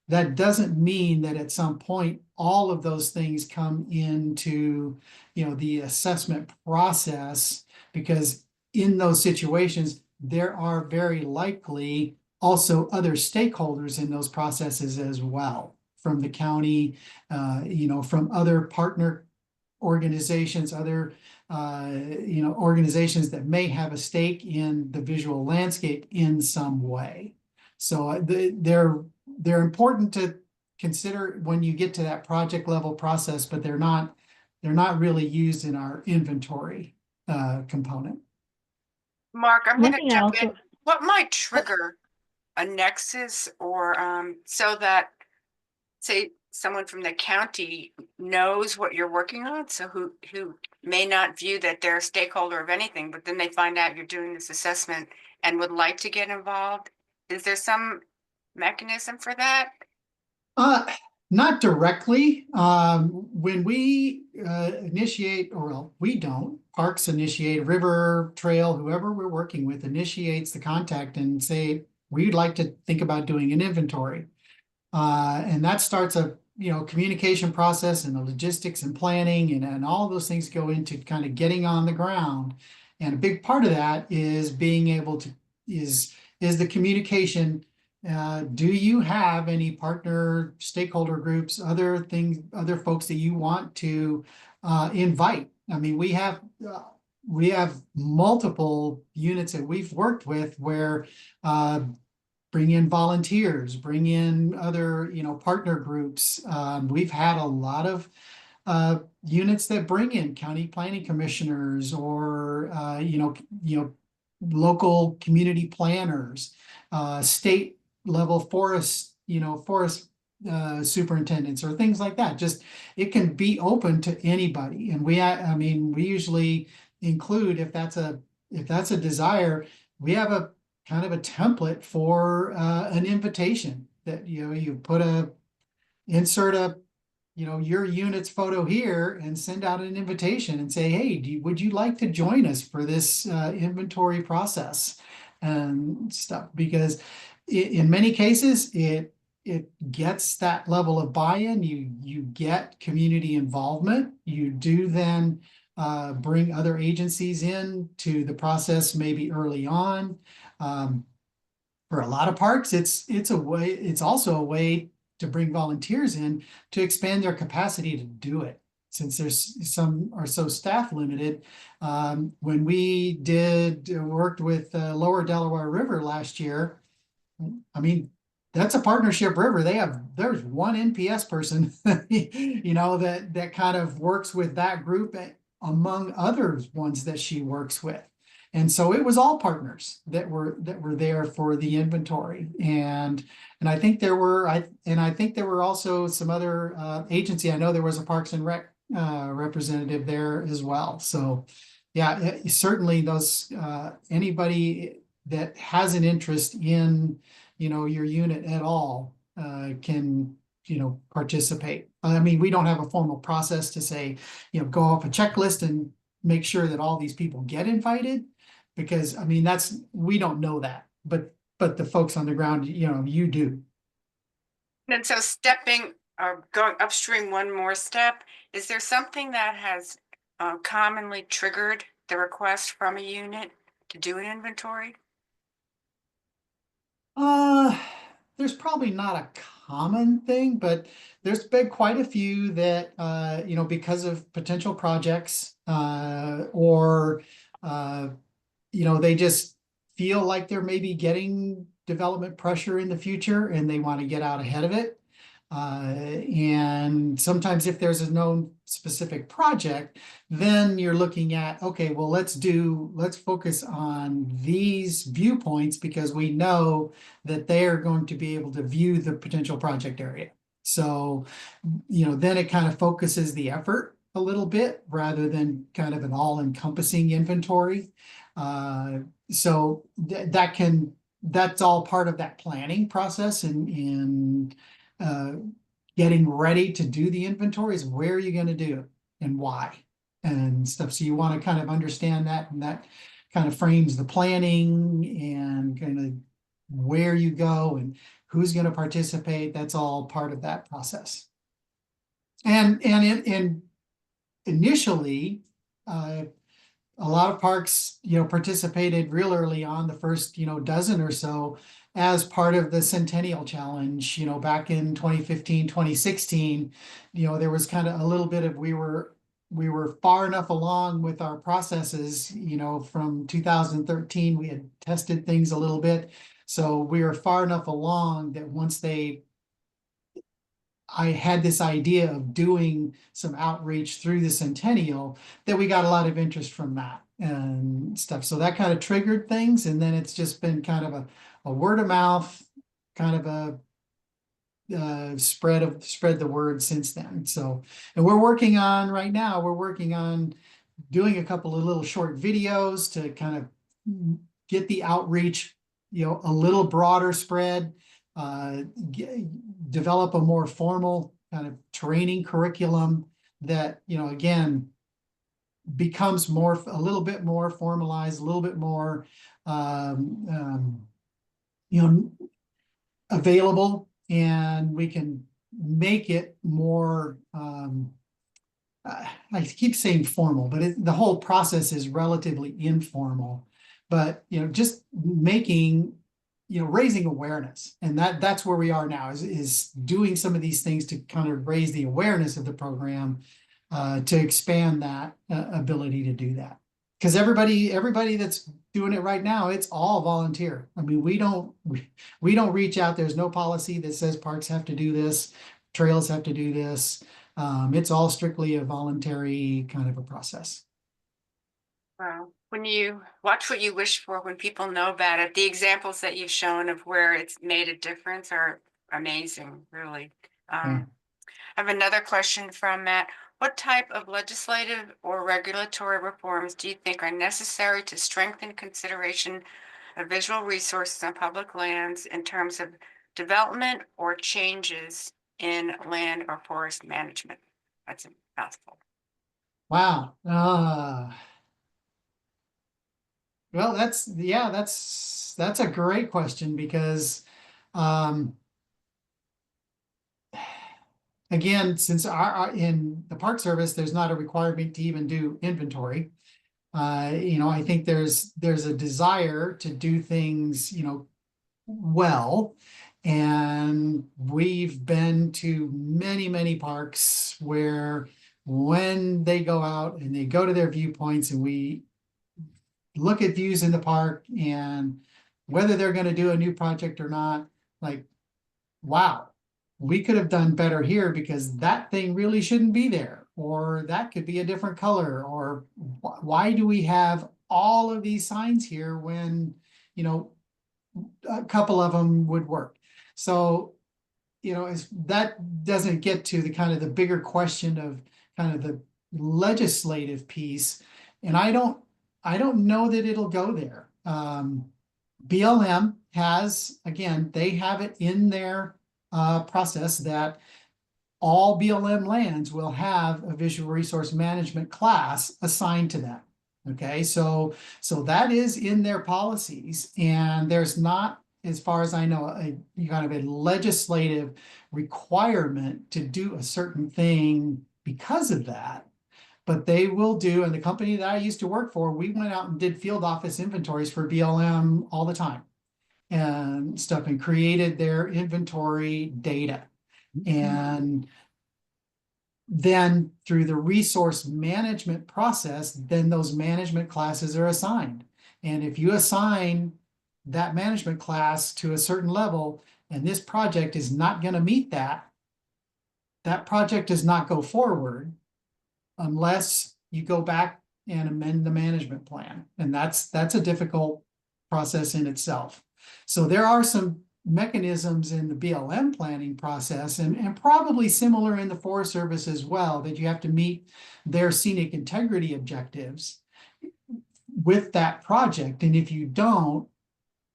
That doesn't mean that at some point all of those things come into, the assessment process, because in those situations, there are very likely also other stakeholders in those processes as well, from the county, from other partner organizations, other organizations that may have a stake in the visual landscape in some way. So they're important to consider when you get to that project level process, but they're not really used in our inventory component. Mark, I'm going to One thing I jump in. also, What might trigger a nexus, or so that, say, someone from the county knows what you're working on, so who may not view that they're a stakeholder of anything, but then they find out you're doing this assessment and would like to get involved? Is there some mechanism for that? Not directly. When we initiate, or well, we don't, parks initiate, river, trail, whoever we're working with initiates the contact and say, we'd like to think about doing an inventory. And that starts a communication process and the logistics and planning and all those things go into kind of getting on the ground. And a big part of that is being able to is the communication. Do you have any partner stakeholder groups, other things, other folks that you want to invite? I mean, we have multiple units that we've worked with where bring in volunteers, bring in other, partner groups. We've had a lot of units that bring in county planning commissioners or, local community planners, state level forest superintendents or things like that. Just, it can be open to anybody. And we usually include, if that's a desire, we have a kind of a template for an invitation that you insert your unit's photo here and send out an invitation and say, hey, would you like to join us for this inventory process and stuff? Because in many cases it gets that level of buy-in. You get community involvement. You do then bring other agencies in to the process maybe early on. For a lot of parks, it's also a way to bring volunteers in to expand their capacity to do it, since there's some are so staff limited. When we worked with Lower Delaware River last year, I mean, that's a partnership river. There's one NPS person, that kind of works with that group among other ones that she works with. And so it was all partners that were there for the inventory. And I think there were also some other agency. I know there was a Parks and Rec representative there as well. So yeah, certainly those anybody that has an interest in your unit at all can participate. I mean, we don't have a formal process to say, go off a checklist and make sure that all these people get invited, because I mean, we don't know that, but the folks on the ground, you do. And so stepping or going upstream one more step, is there something that has commonly triggered the request from a unit to do an inventory? There's probably not a common thing, but there's been quite a few that, because of potential projects, or, they just feel like they're maybe getting development pressure in the future and they want to get out ahead of it. And sometimes if there's a known specific project, then you're looking at, okay, well, let's focus on these viewpoints because we know that they are going to be able to view the potential project area. So, then it kind of focuses the effort a little bit rather than kind of an all-encompassing inventory. So that's all part of that planning process and getting ready to do the inventories. Where are you going to do it and why and stuff? So you want to kind of understand that, and that kind of frames the planning and kind of where you go and who's going to participate. That's all part of that process. And initially, a lot of parks, participated real early on, the first, dozen or so, as part of the Centennial Challenge, back in 2015, 2016, there was kind of a little bit of, we were far enough along with our processes, from 2013, we had tested things a little bit. So we were far enough along that once I had this idea of doing some outreach through the Centennial, that we got a lot of interest from that and stuff. So that kind of triggered things. And then it's just been kind of a word of mouth, kind of a spread the word since then. So, and we're working on doing a couple of little short videos to kind of get the outreach, a little broader spread. Develop a more formal kind of training curriculum that, again, becomes a little bit more formalized, a little bit more you know, available, and we can make it more, I keep saying formal, but the whole process is relatively informal. But, just making, raising awareness, and that's where we are now, is doing some of these things to kind of raise the awareness of the program, to expand that ability to do that. Because everybody that's doing it right now, it's all volunteer. I mean, we don't reach out. There's no policy that says parks have to do this, trails have to do this. It's all strictly a voluntary kind of a process. Wow. When you watch what you wish for, when people know about it, the examples that you've shown of where it's made a difference are amazing, really. Yeah. I have another question from Matt. What type of legislative or regulatory reforms do you think are necessary to strengthen consideration of visual resources on public lands in terms of development or changes in land or forest management? That's a mouthful. Wow. Well, that's a great question, because, again, since in the Park Service, there's not a requirement to even do inventory. I think there's a desire to do things, well. And we've been to many, many parks where when they go out and they go to their viewpoints, and we look at views in the park, and whether they're going to do a new project or not, like, wow, we could have done better here, because that thing really shouldn't be there, or that could be a different color, or why do we have all of these signs here when, a couple of them would work. So, that doesn't get to the kind of the bigger question of kind of the legislative piece. And I don't know that it'll go there. BLM has, again, they have it in their process that all BLM lands will have a visual resource management class assigned to them. Okay, so that is in their policies, and there's not, as far as I know, a kind of a legislative requirement to do a certain thing because of that. But they will do, and the company that I used to work for, we went out and did field office inventories for BLM all the time and stuff, and created their inventory data. And then through the resource management process, then those management classes are assigned. And if you assign that management class to a certain level, and this project is not going to meet that project does not go forward unless you go back and amend the management plan. And that's a difficult process in itself. So there are some mechanisms in the BLM planning process, and probably similar in the Forest Service as well, that you have to meet their scenic integrity objectives with that project. And if you don't,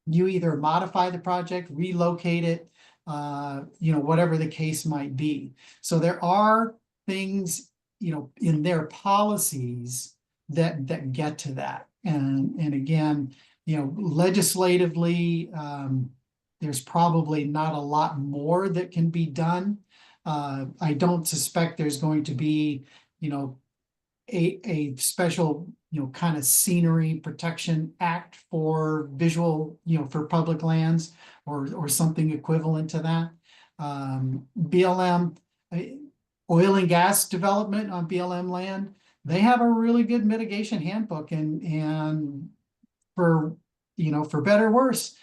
you either modify the project, relocate it, whatever the case might be. So there are things, in their policies that get to that. And again, legislatively, there's probably not a lot more that can be done. I don't suspect there's going to be, a special, kind of scenery protection act for visual, for public lands, or something equivalent to that. BLM, oil and gas development on BLM land, they have a really good mitigation handbook, and for, for better or worse,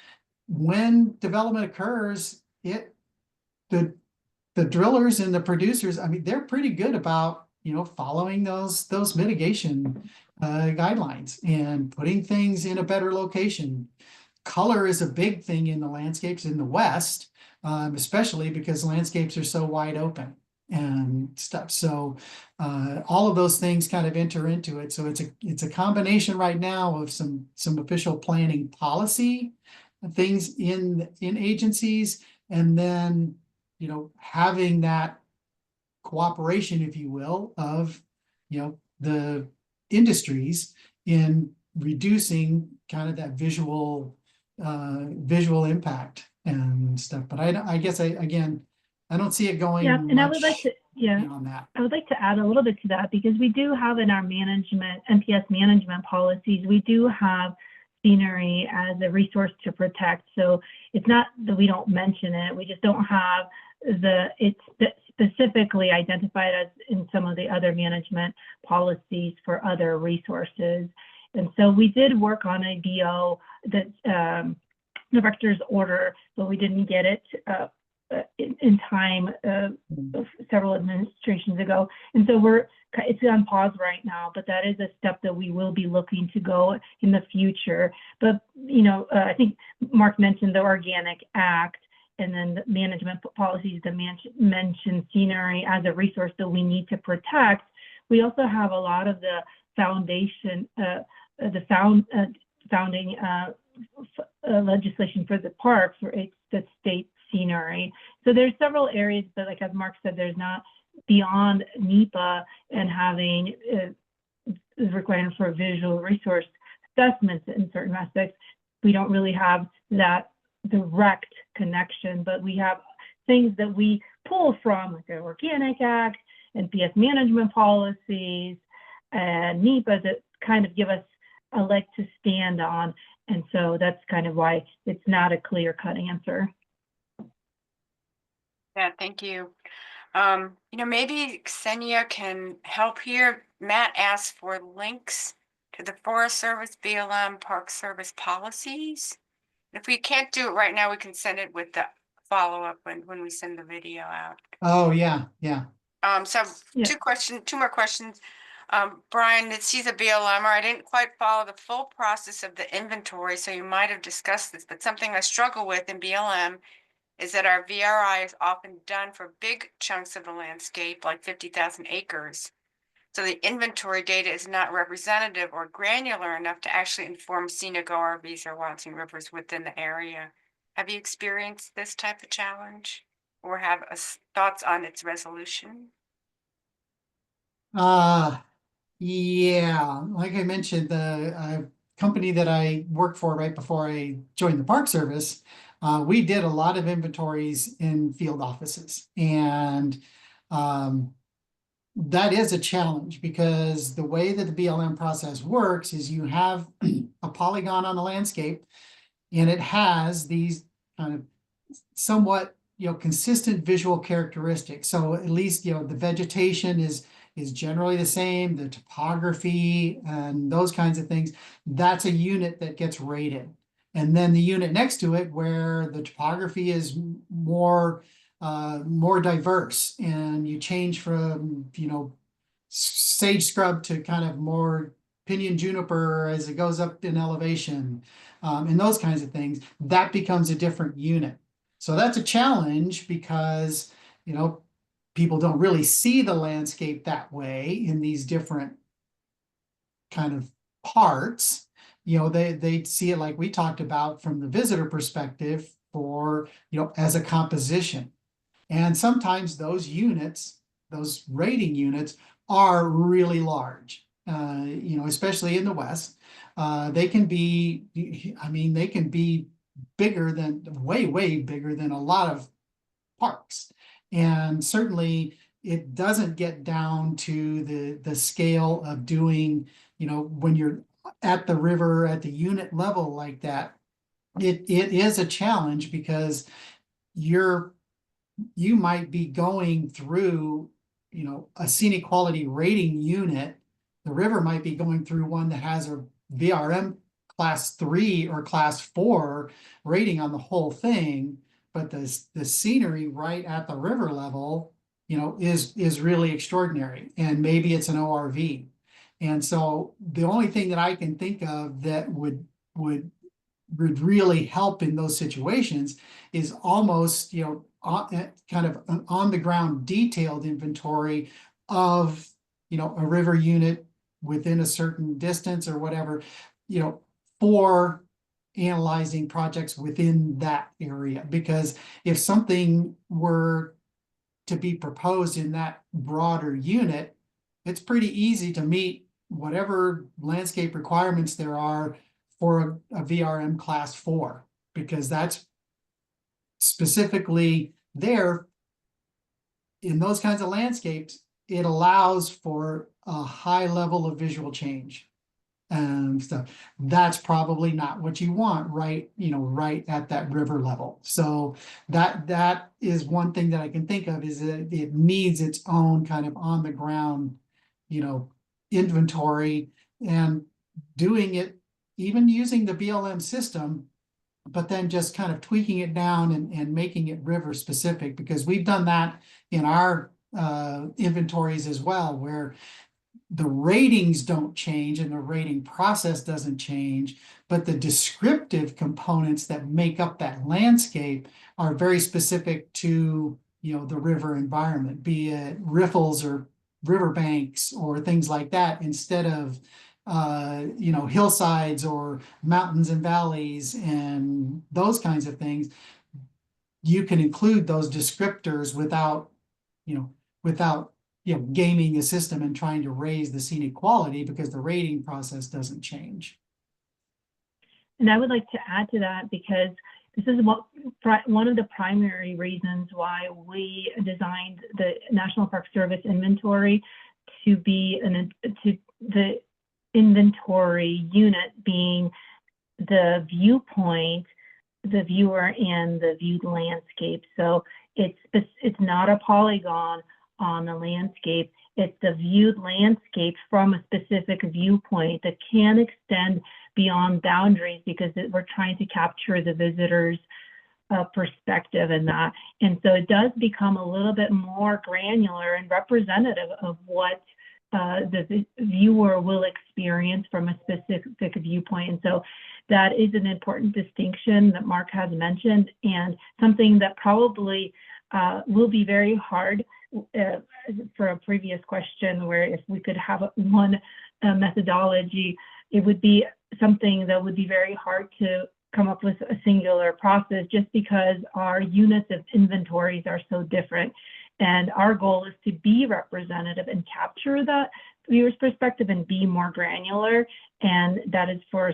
when development occurs, the drillers and the producers, I mean, they're pretty good about, following those mitigation guidelines and putting things in a better location. Color is a big thing in the landscapes in the West, especially because landscapes are so wide open and stuff. So all of those things kind of enter into it. So it's a combination right now of some official planning policy things in agencies, and then having that cooperation, if you will, of the industries in reducing kind of that visual visual impact and stuff. But I guess again, I don't see it going Yeah, and I would much like to, yeah, beyond that. I would like to add a little bit to that because we do have in our NPS management policies, we do have scenery as a resource to protect. So it's not that we don't mention it, we just don't have it's specifically identified as in some of the other management policies for other resources. And so we did work on a BO that director's order, but we didn't get it in time several administrations ago. And so it's on pause right now, but that is a step that we will be looking to go in the future. But, I think Mark mentioned the Organic Act and then the management policies that mention scenery as a resource that we need to protect. We also have a lot of the founding legislation for the parks, where it's the state scenery. So there's several areas, but like as Mark said, there's not beyond NEPA and having is required for visual resource assessments in certain aspects. We don't really have that direct connection, but we have things that we pull from, like the Organic Act and PS management policies and NEPA that kind of give us a leg to stand on. And so that's kind of why it's not a clear-cut answer. Yeah, thank you. Maybe Ksienya can help here. Matt asked for links to the Forest Service, BLM, Park Service policies. If we can't do it right now, we can send it with the follow-up when we send the video out. Oh, yeah. So Yeah. two more questions. Brian, she's a BLMer. I didn't quite follow the full process of the inventory, so you might have discussed this, but something I struggle with in BLM is that our VRI is often done for big chunks of the landscape, like 50,000 acres. So the inventory data is not representative or granular enough to actually inform scenic ORVs or Wild Scenic Rivers within the area. Have you experienced this type of challenge or have thoughts on its resolution? Yeah, like I mentioned, the company that I worked for right before I joined the Park Service, we did a lot of inventories in field offices. And that is a challenge because the way that the BLM process works is you have a polygon on the landscape and it has these kind of somewhat, consistent visual characteristics. So at least, the vegetation is generally the same, the topography and those kinds of things. That's a unit that gets rated. And then the unit next to it where the topography is more diverse and you change from, sage scrub to kind of more pinyon juniper as it goes up in elevation, and those kinds of things, that becomes a different unit. So that's a challenge because, people don't really see the landscape that way in these different kind of parts. They see it like we talked about from the visitor perspective for, as a composition. And sometimes those units, those rating units are really large, especially in the West. They can be, they can be bigger than, way bigger than a lot of parks. And certainly it doesn't get down to the scale of doing, when you're at the river at the unit level like that, it is a challenge because you might be going through, a scenic quality rating unit. The river might be going through one that has a VRM class 3 or class 4 rating on the whole thing, but the scenery right at the river level, is really extraordinary, and maybe it's an ORV. And so the only thing that I can think of that would really help in those situations is almost, kind of an on the ground detailed inventory of, a river unit within a certain distance or whatever, for analyzing projects within that area. Because if something were to be proposed in that broader unit, it's pretty easy to meet whatever landscape requirements there are for a VRM class 4. because that's specifically there in those kinds of landscapes. It allows for a high level of visual change and stuff. That's probably not what you want, right? Right at that river level. So that is one thing that I can think of, is that it needs its own kind of on the ground, inventory, and doing it, even using the BLM system, but then just kind of tweaking it down and making it river specific, because we've done that in our inventories as well, where the ratings don't change and the rating process doesn't change, but the descriptive components that make up that landscape are very specific to, the river environment, be it riffles or riverbanks or things like that, instead of, hillsides or mountains and valleys and those kinds of things. You can include those descriptors without, without gaming the system and trying to raise the scenic quality, because the rating process doesn't change. And I would like to add to that, because this is one of the primary reasons why we designed the National Park Service inventory to be the inventory unit being the viewpoint, the viewer, and the viewed landscape. So it's not a polygon on the landscape. It's the viewed landscape from a specific viewpoint that can extend beyond boundaries, because we're trying to capture the visitor's perspective in that. And so it does become a little bit more granular and representative of what the viewer will experience from a specific viewpoint. And so that is an important distinction that Mark has mentioned, and something that probably will be very hard for a previous question, where if we could have one methodology, it would be something that would be very hard to come up with a singular process, just because our units of inventories are so different. And our goal is to be representative and capture that viewer's perspective and be more granular. And that is for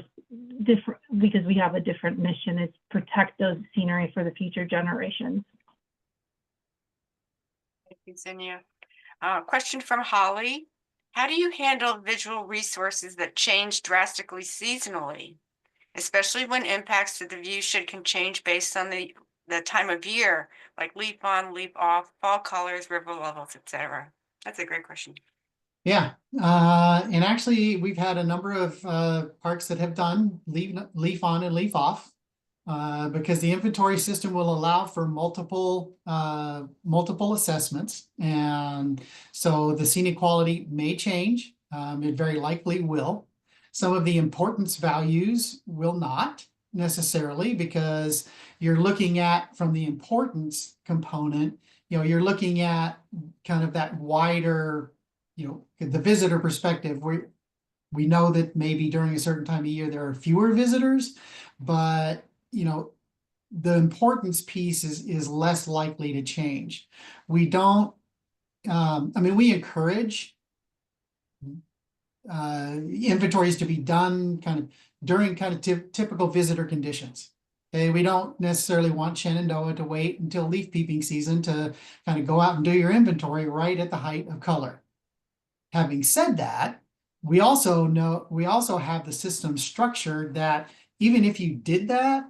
different, because we have a different mission, is protect those scenery for the future generations. Thank you, Ksienya. Question from Holly. How do you handle visual resources that change drastically seasonally, especially when impacts to the view can change based on the time of year, like leaf on, leaf off, fall colors, river levels, etc.? That's a great question. Yeah, and actually we've had a number of parks that have done leaf on and leaf off, because the inventory system will allow for multiple assessments, and so the scenic quality may change. It very likely will. Some of the importance values will not necessarily, because you're looking at, from the importance component, you're looking at kind of that wider, the visitor perspective. We know that maybe during a certain time of year there are fewer visitors, but the importance piece is less likely to change. We don't, we encourage inventories to be done kind of during kind of typical visitor conditions. Okay, we don't necessarily want Shenandoah to wait until leaf peeping season to kind of go out and do your inventory right at the height of color. Having said that, we also have the system structured that even if you did that,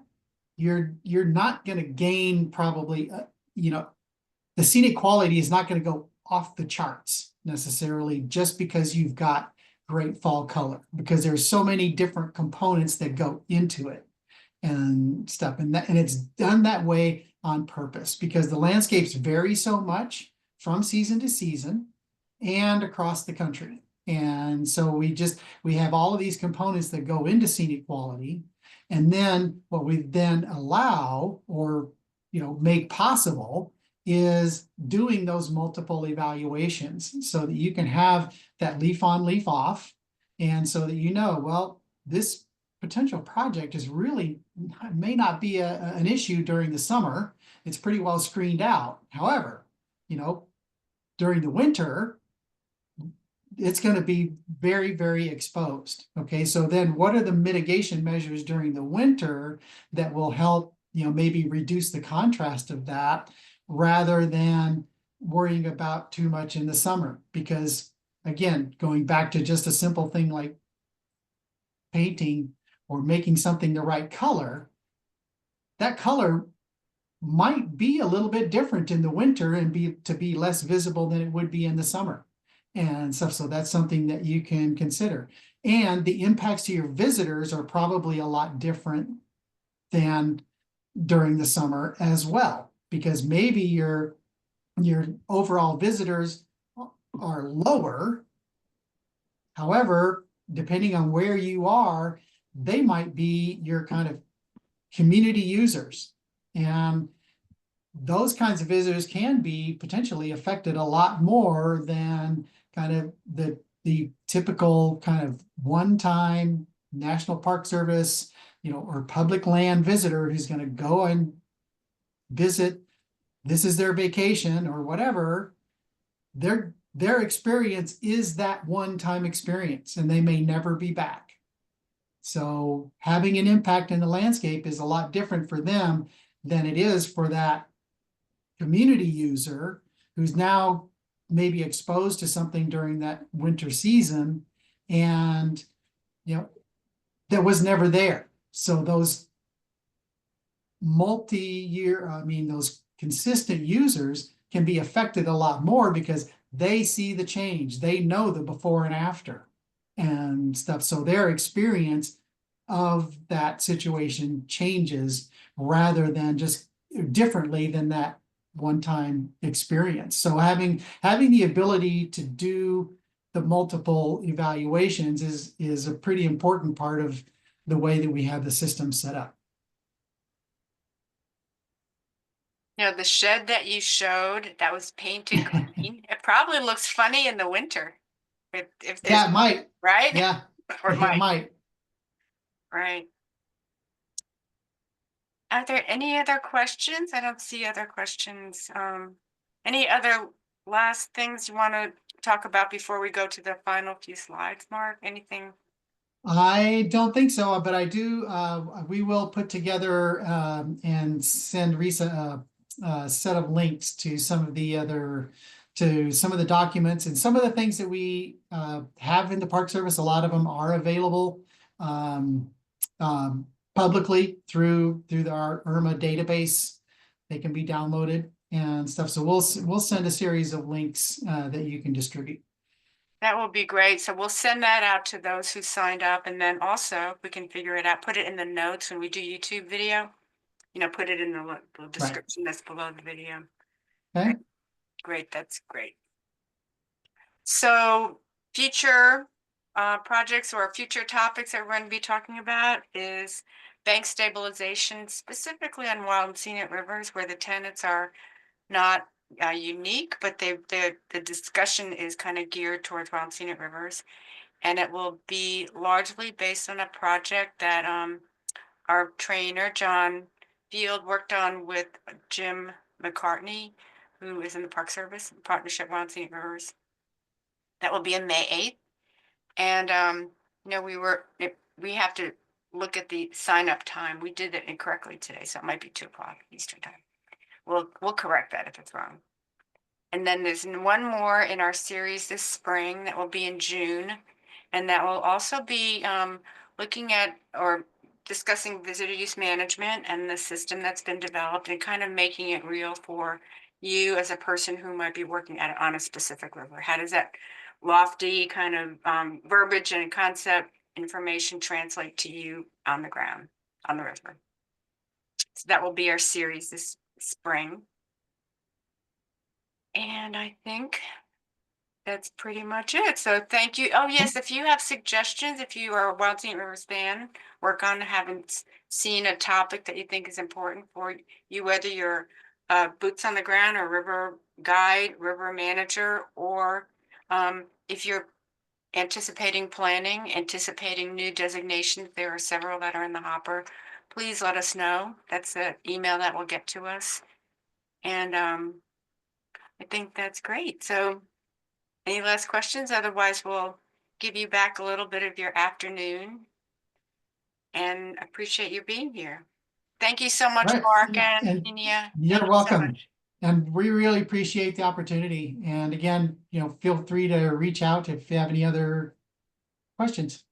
you're not going to gain probably, the scenic quality is not going to go off the charts necessarily just because you've got great fall color, because there's so many different components that go into it and stuff. And it's done that way on purpose, because the landscapes vary so much from season to season and across the country. And so we have all of these components that go into scenic quality. And then what we then allow, or make possible, is doing those multiple evaluations, so that you can have that leaf on, leaf off, and so that well, this potential project is really may not be an issue during the summer. It's pretty well screened out. However, during the winter, it's going to be very, very exposed. Okay, so then what are the mitigation measures during the winter that will help, maybe reduce the contrast of that rather than worrying about too much in the summer? Because again, going back to just a simple thing like painting or making something the right color, that color might be a little bit different in the winter and be less visible than it would be in the summer and stuff. So that's something that you can consider. And the impacts to your visitors are probably a lot different than during the summer as well, because maybe your overall visitors are lower. However, depending on where you are, they might be your kind of community users. And those kinds of visitors can be potentially affected a lot more than kind of the typical kind of one-time National Park Service, or public land visitor who's going to go and visit. This is their vacation or whatever. Their experience is that one-time experience, and they may never be back. So having an impact in the landscape is a lot different for them than it is for that community user who's now maybe exposed to something during that winter season and that was never there. So those those consistent users can be affected a lot more because they see the change, they know the before and after and stuff. So their experience of that situation changes rather than just differently than that one-time experience. So having the ability to do the multiple evaluations is a pretty important part of the way that we have the system set up. The shed that you showed that was painted green, it probably looks funny in the winter. If there's, Yeah, it might. right? Yeah, Or it it might, might. right. Are there any other questions? I don't see other questions. Any other last things you want to talk about before we go to the final few slides, Mark? Anything? I don't think so, but I do. We will put together and send Risa a set of links to some of the documents and some of the things that we have in the Park Service. A lot of them are available um, publicly through our IRMA database. They can be downloaded and stuff. So we'll send a series of links that you can distribute. That will be great. So we'll send that out to those who signed up. And then also, if we can figure it out, put it in the notes when we do YouTube video, put it in the description that's below the video. Okay. Great. That's great. So future projects or future topics that we're going to be talking about is bank stabilization, specifically on Wild Scenic Rivers, where the tenants are not unique, but the discussion is kind of geared towards Wild Scenic Rivers. And it will be largely based on a project that our trainer, John Field, worked on with Jim McCartney, who is in the Park Service Partnership Wild Scenic Rivers. That will be on May 8th. And, we have to look at the sign-up time. We did it incorrectly today, so it might be 2 o'clock Eastern time. We'll correct that if it's wrong. And then there's one more in our series this spring that will be in June. And that will also be looking at or discussing visitor use management and the system that's been developed and kind of making it real for you as a person who might be working on a specific river. How does that lofty kind of verbiage and concept information translate to you on the ground, on the river? So that will be our series this spring. And I think that's pretty much it. So thank you. Oh, yes, if you have suggestions, if you are a Wild Scenic Rivers fan, work on haven't seen a topic that you think is important for you, whether you're boots on the ground or river guide, river manager, or if you're anticipating new designations, there are several that are in the hopper, please let us know. That's the email that will get to us. And I think that's great. So Any last questions? Otherwise, we'll give you back a little bit of your afternoon. And appreciate you being here. Thank you so much, Right. Mark Yeah, and and Ksienya. you're Thank you so welcome. much. And we really appreciate the opportunity. And again, feel free to reach out if you have any other questions.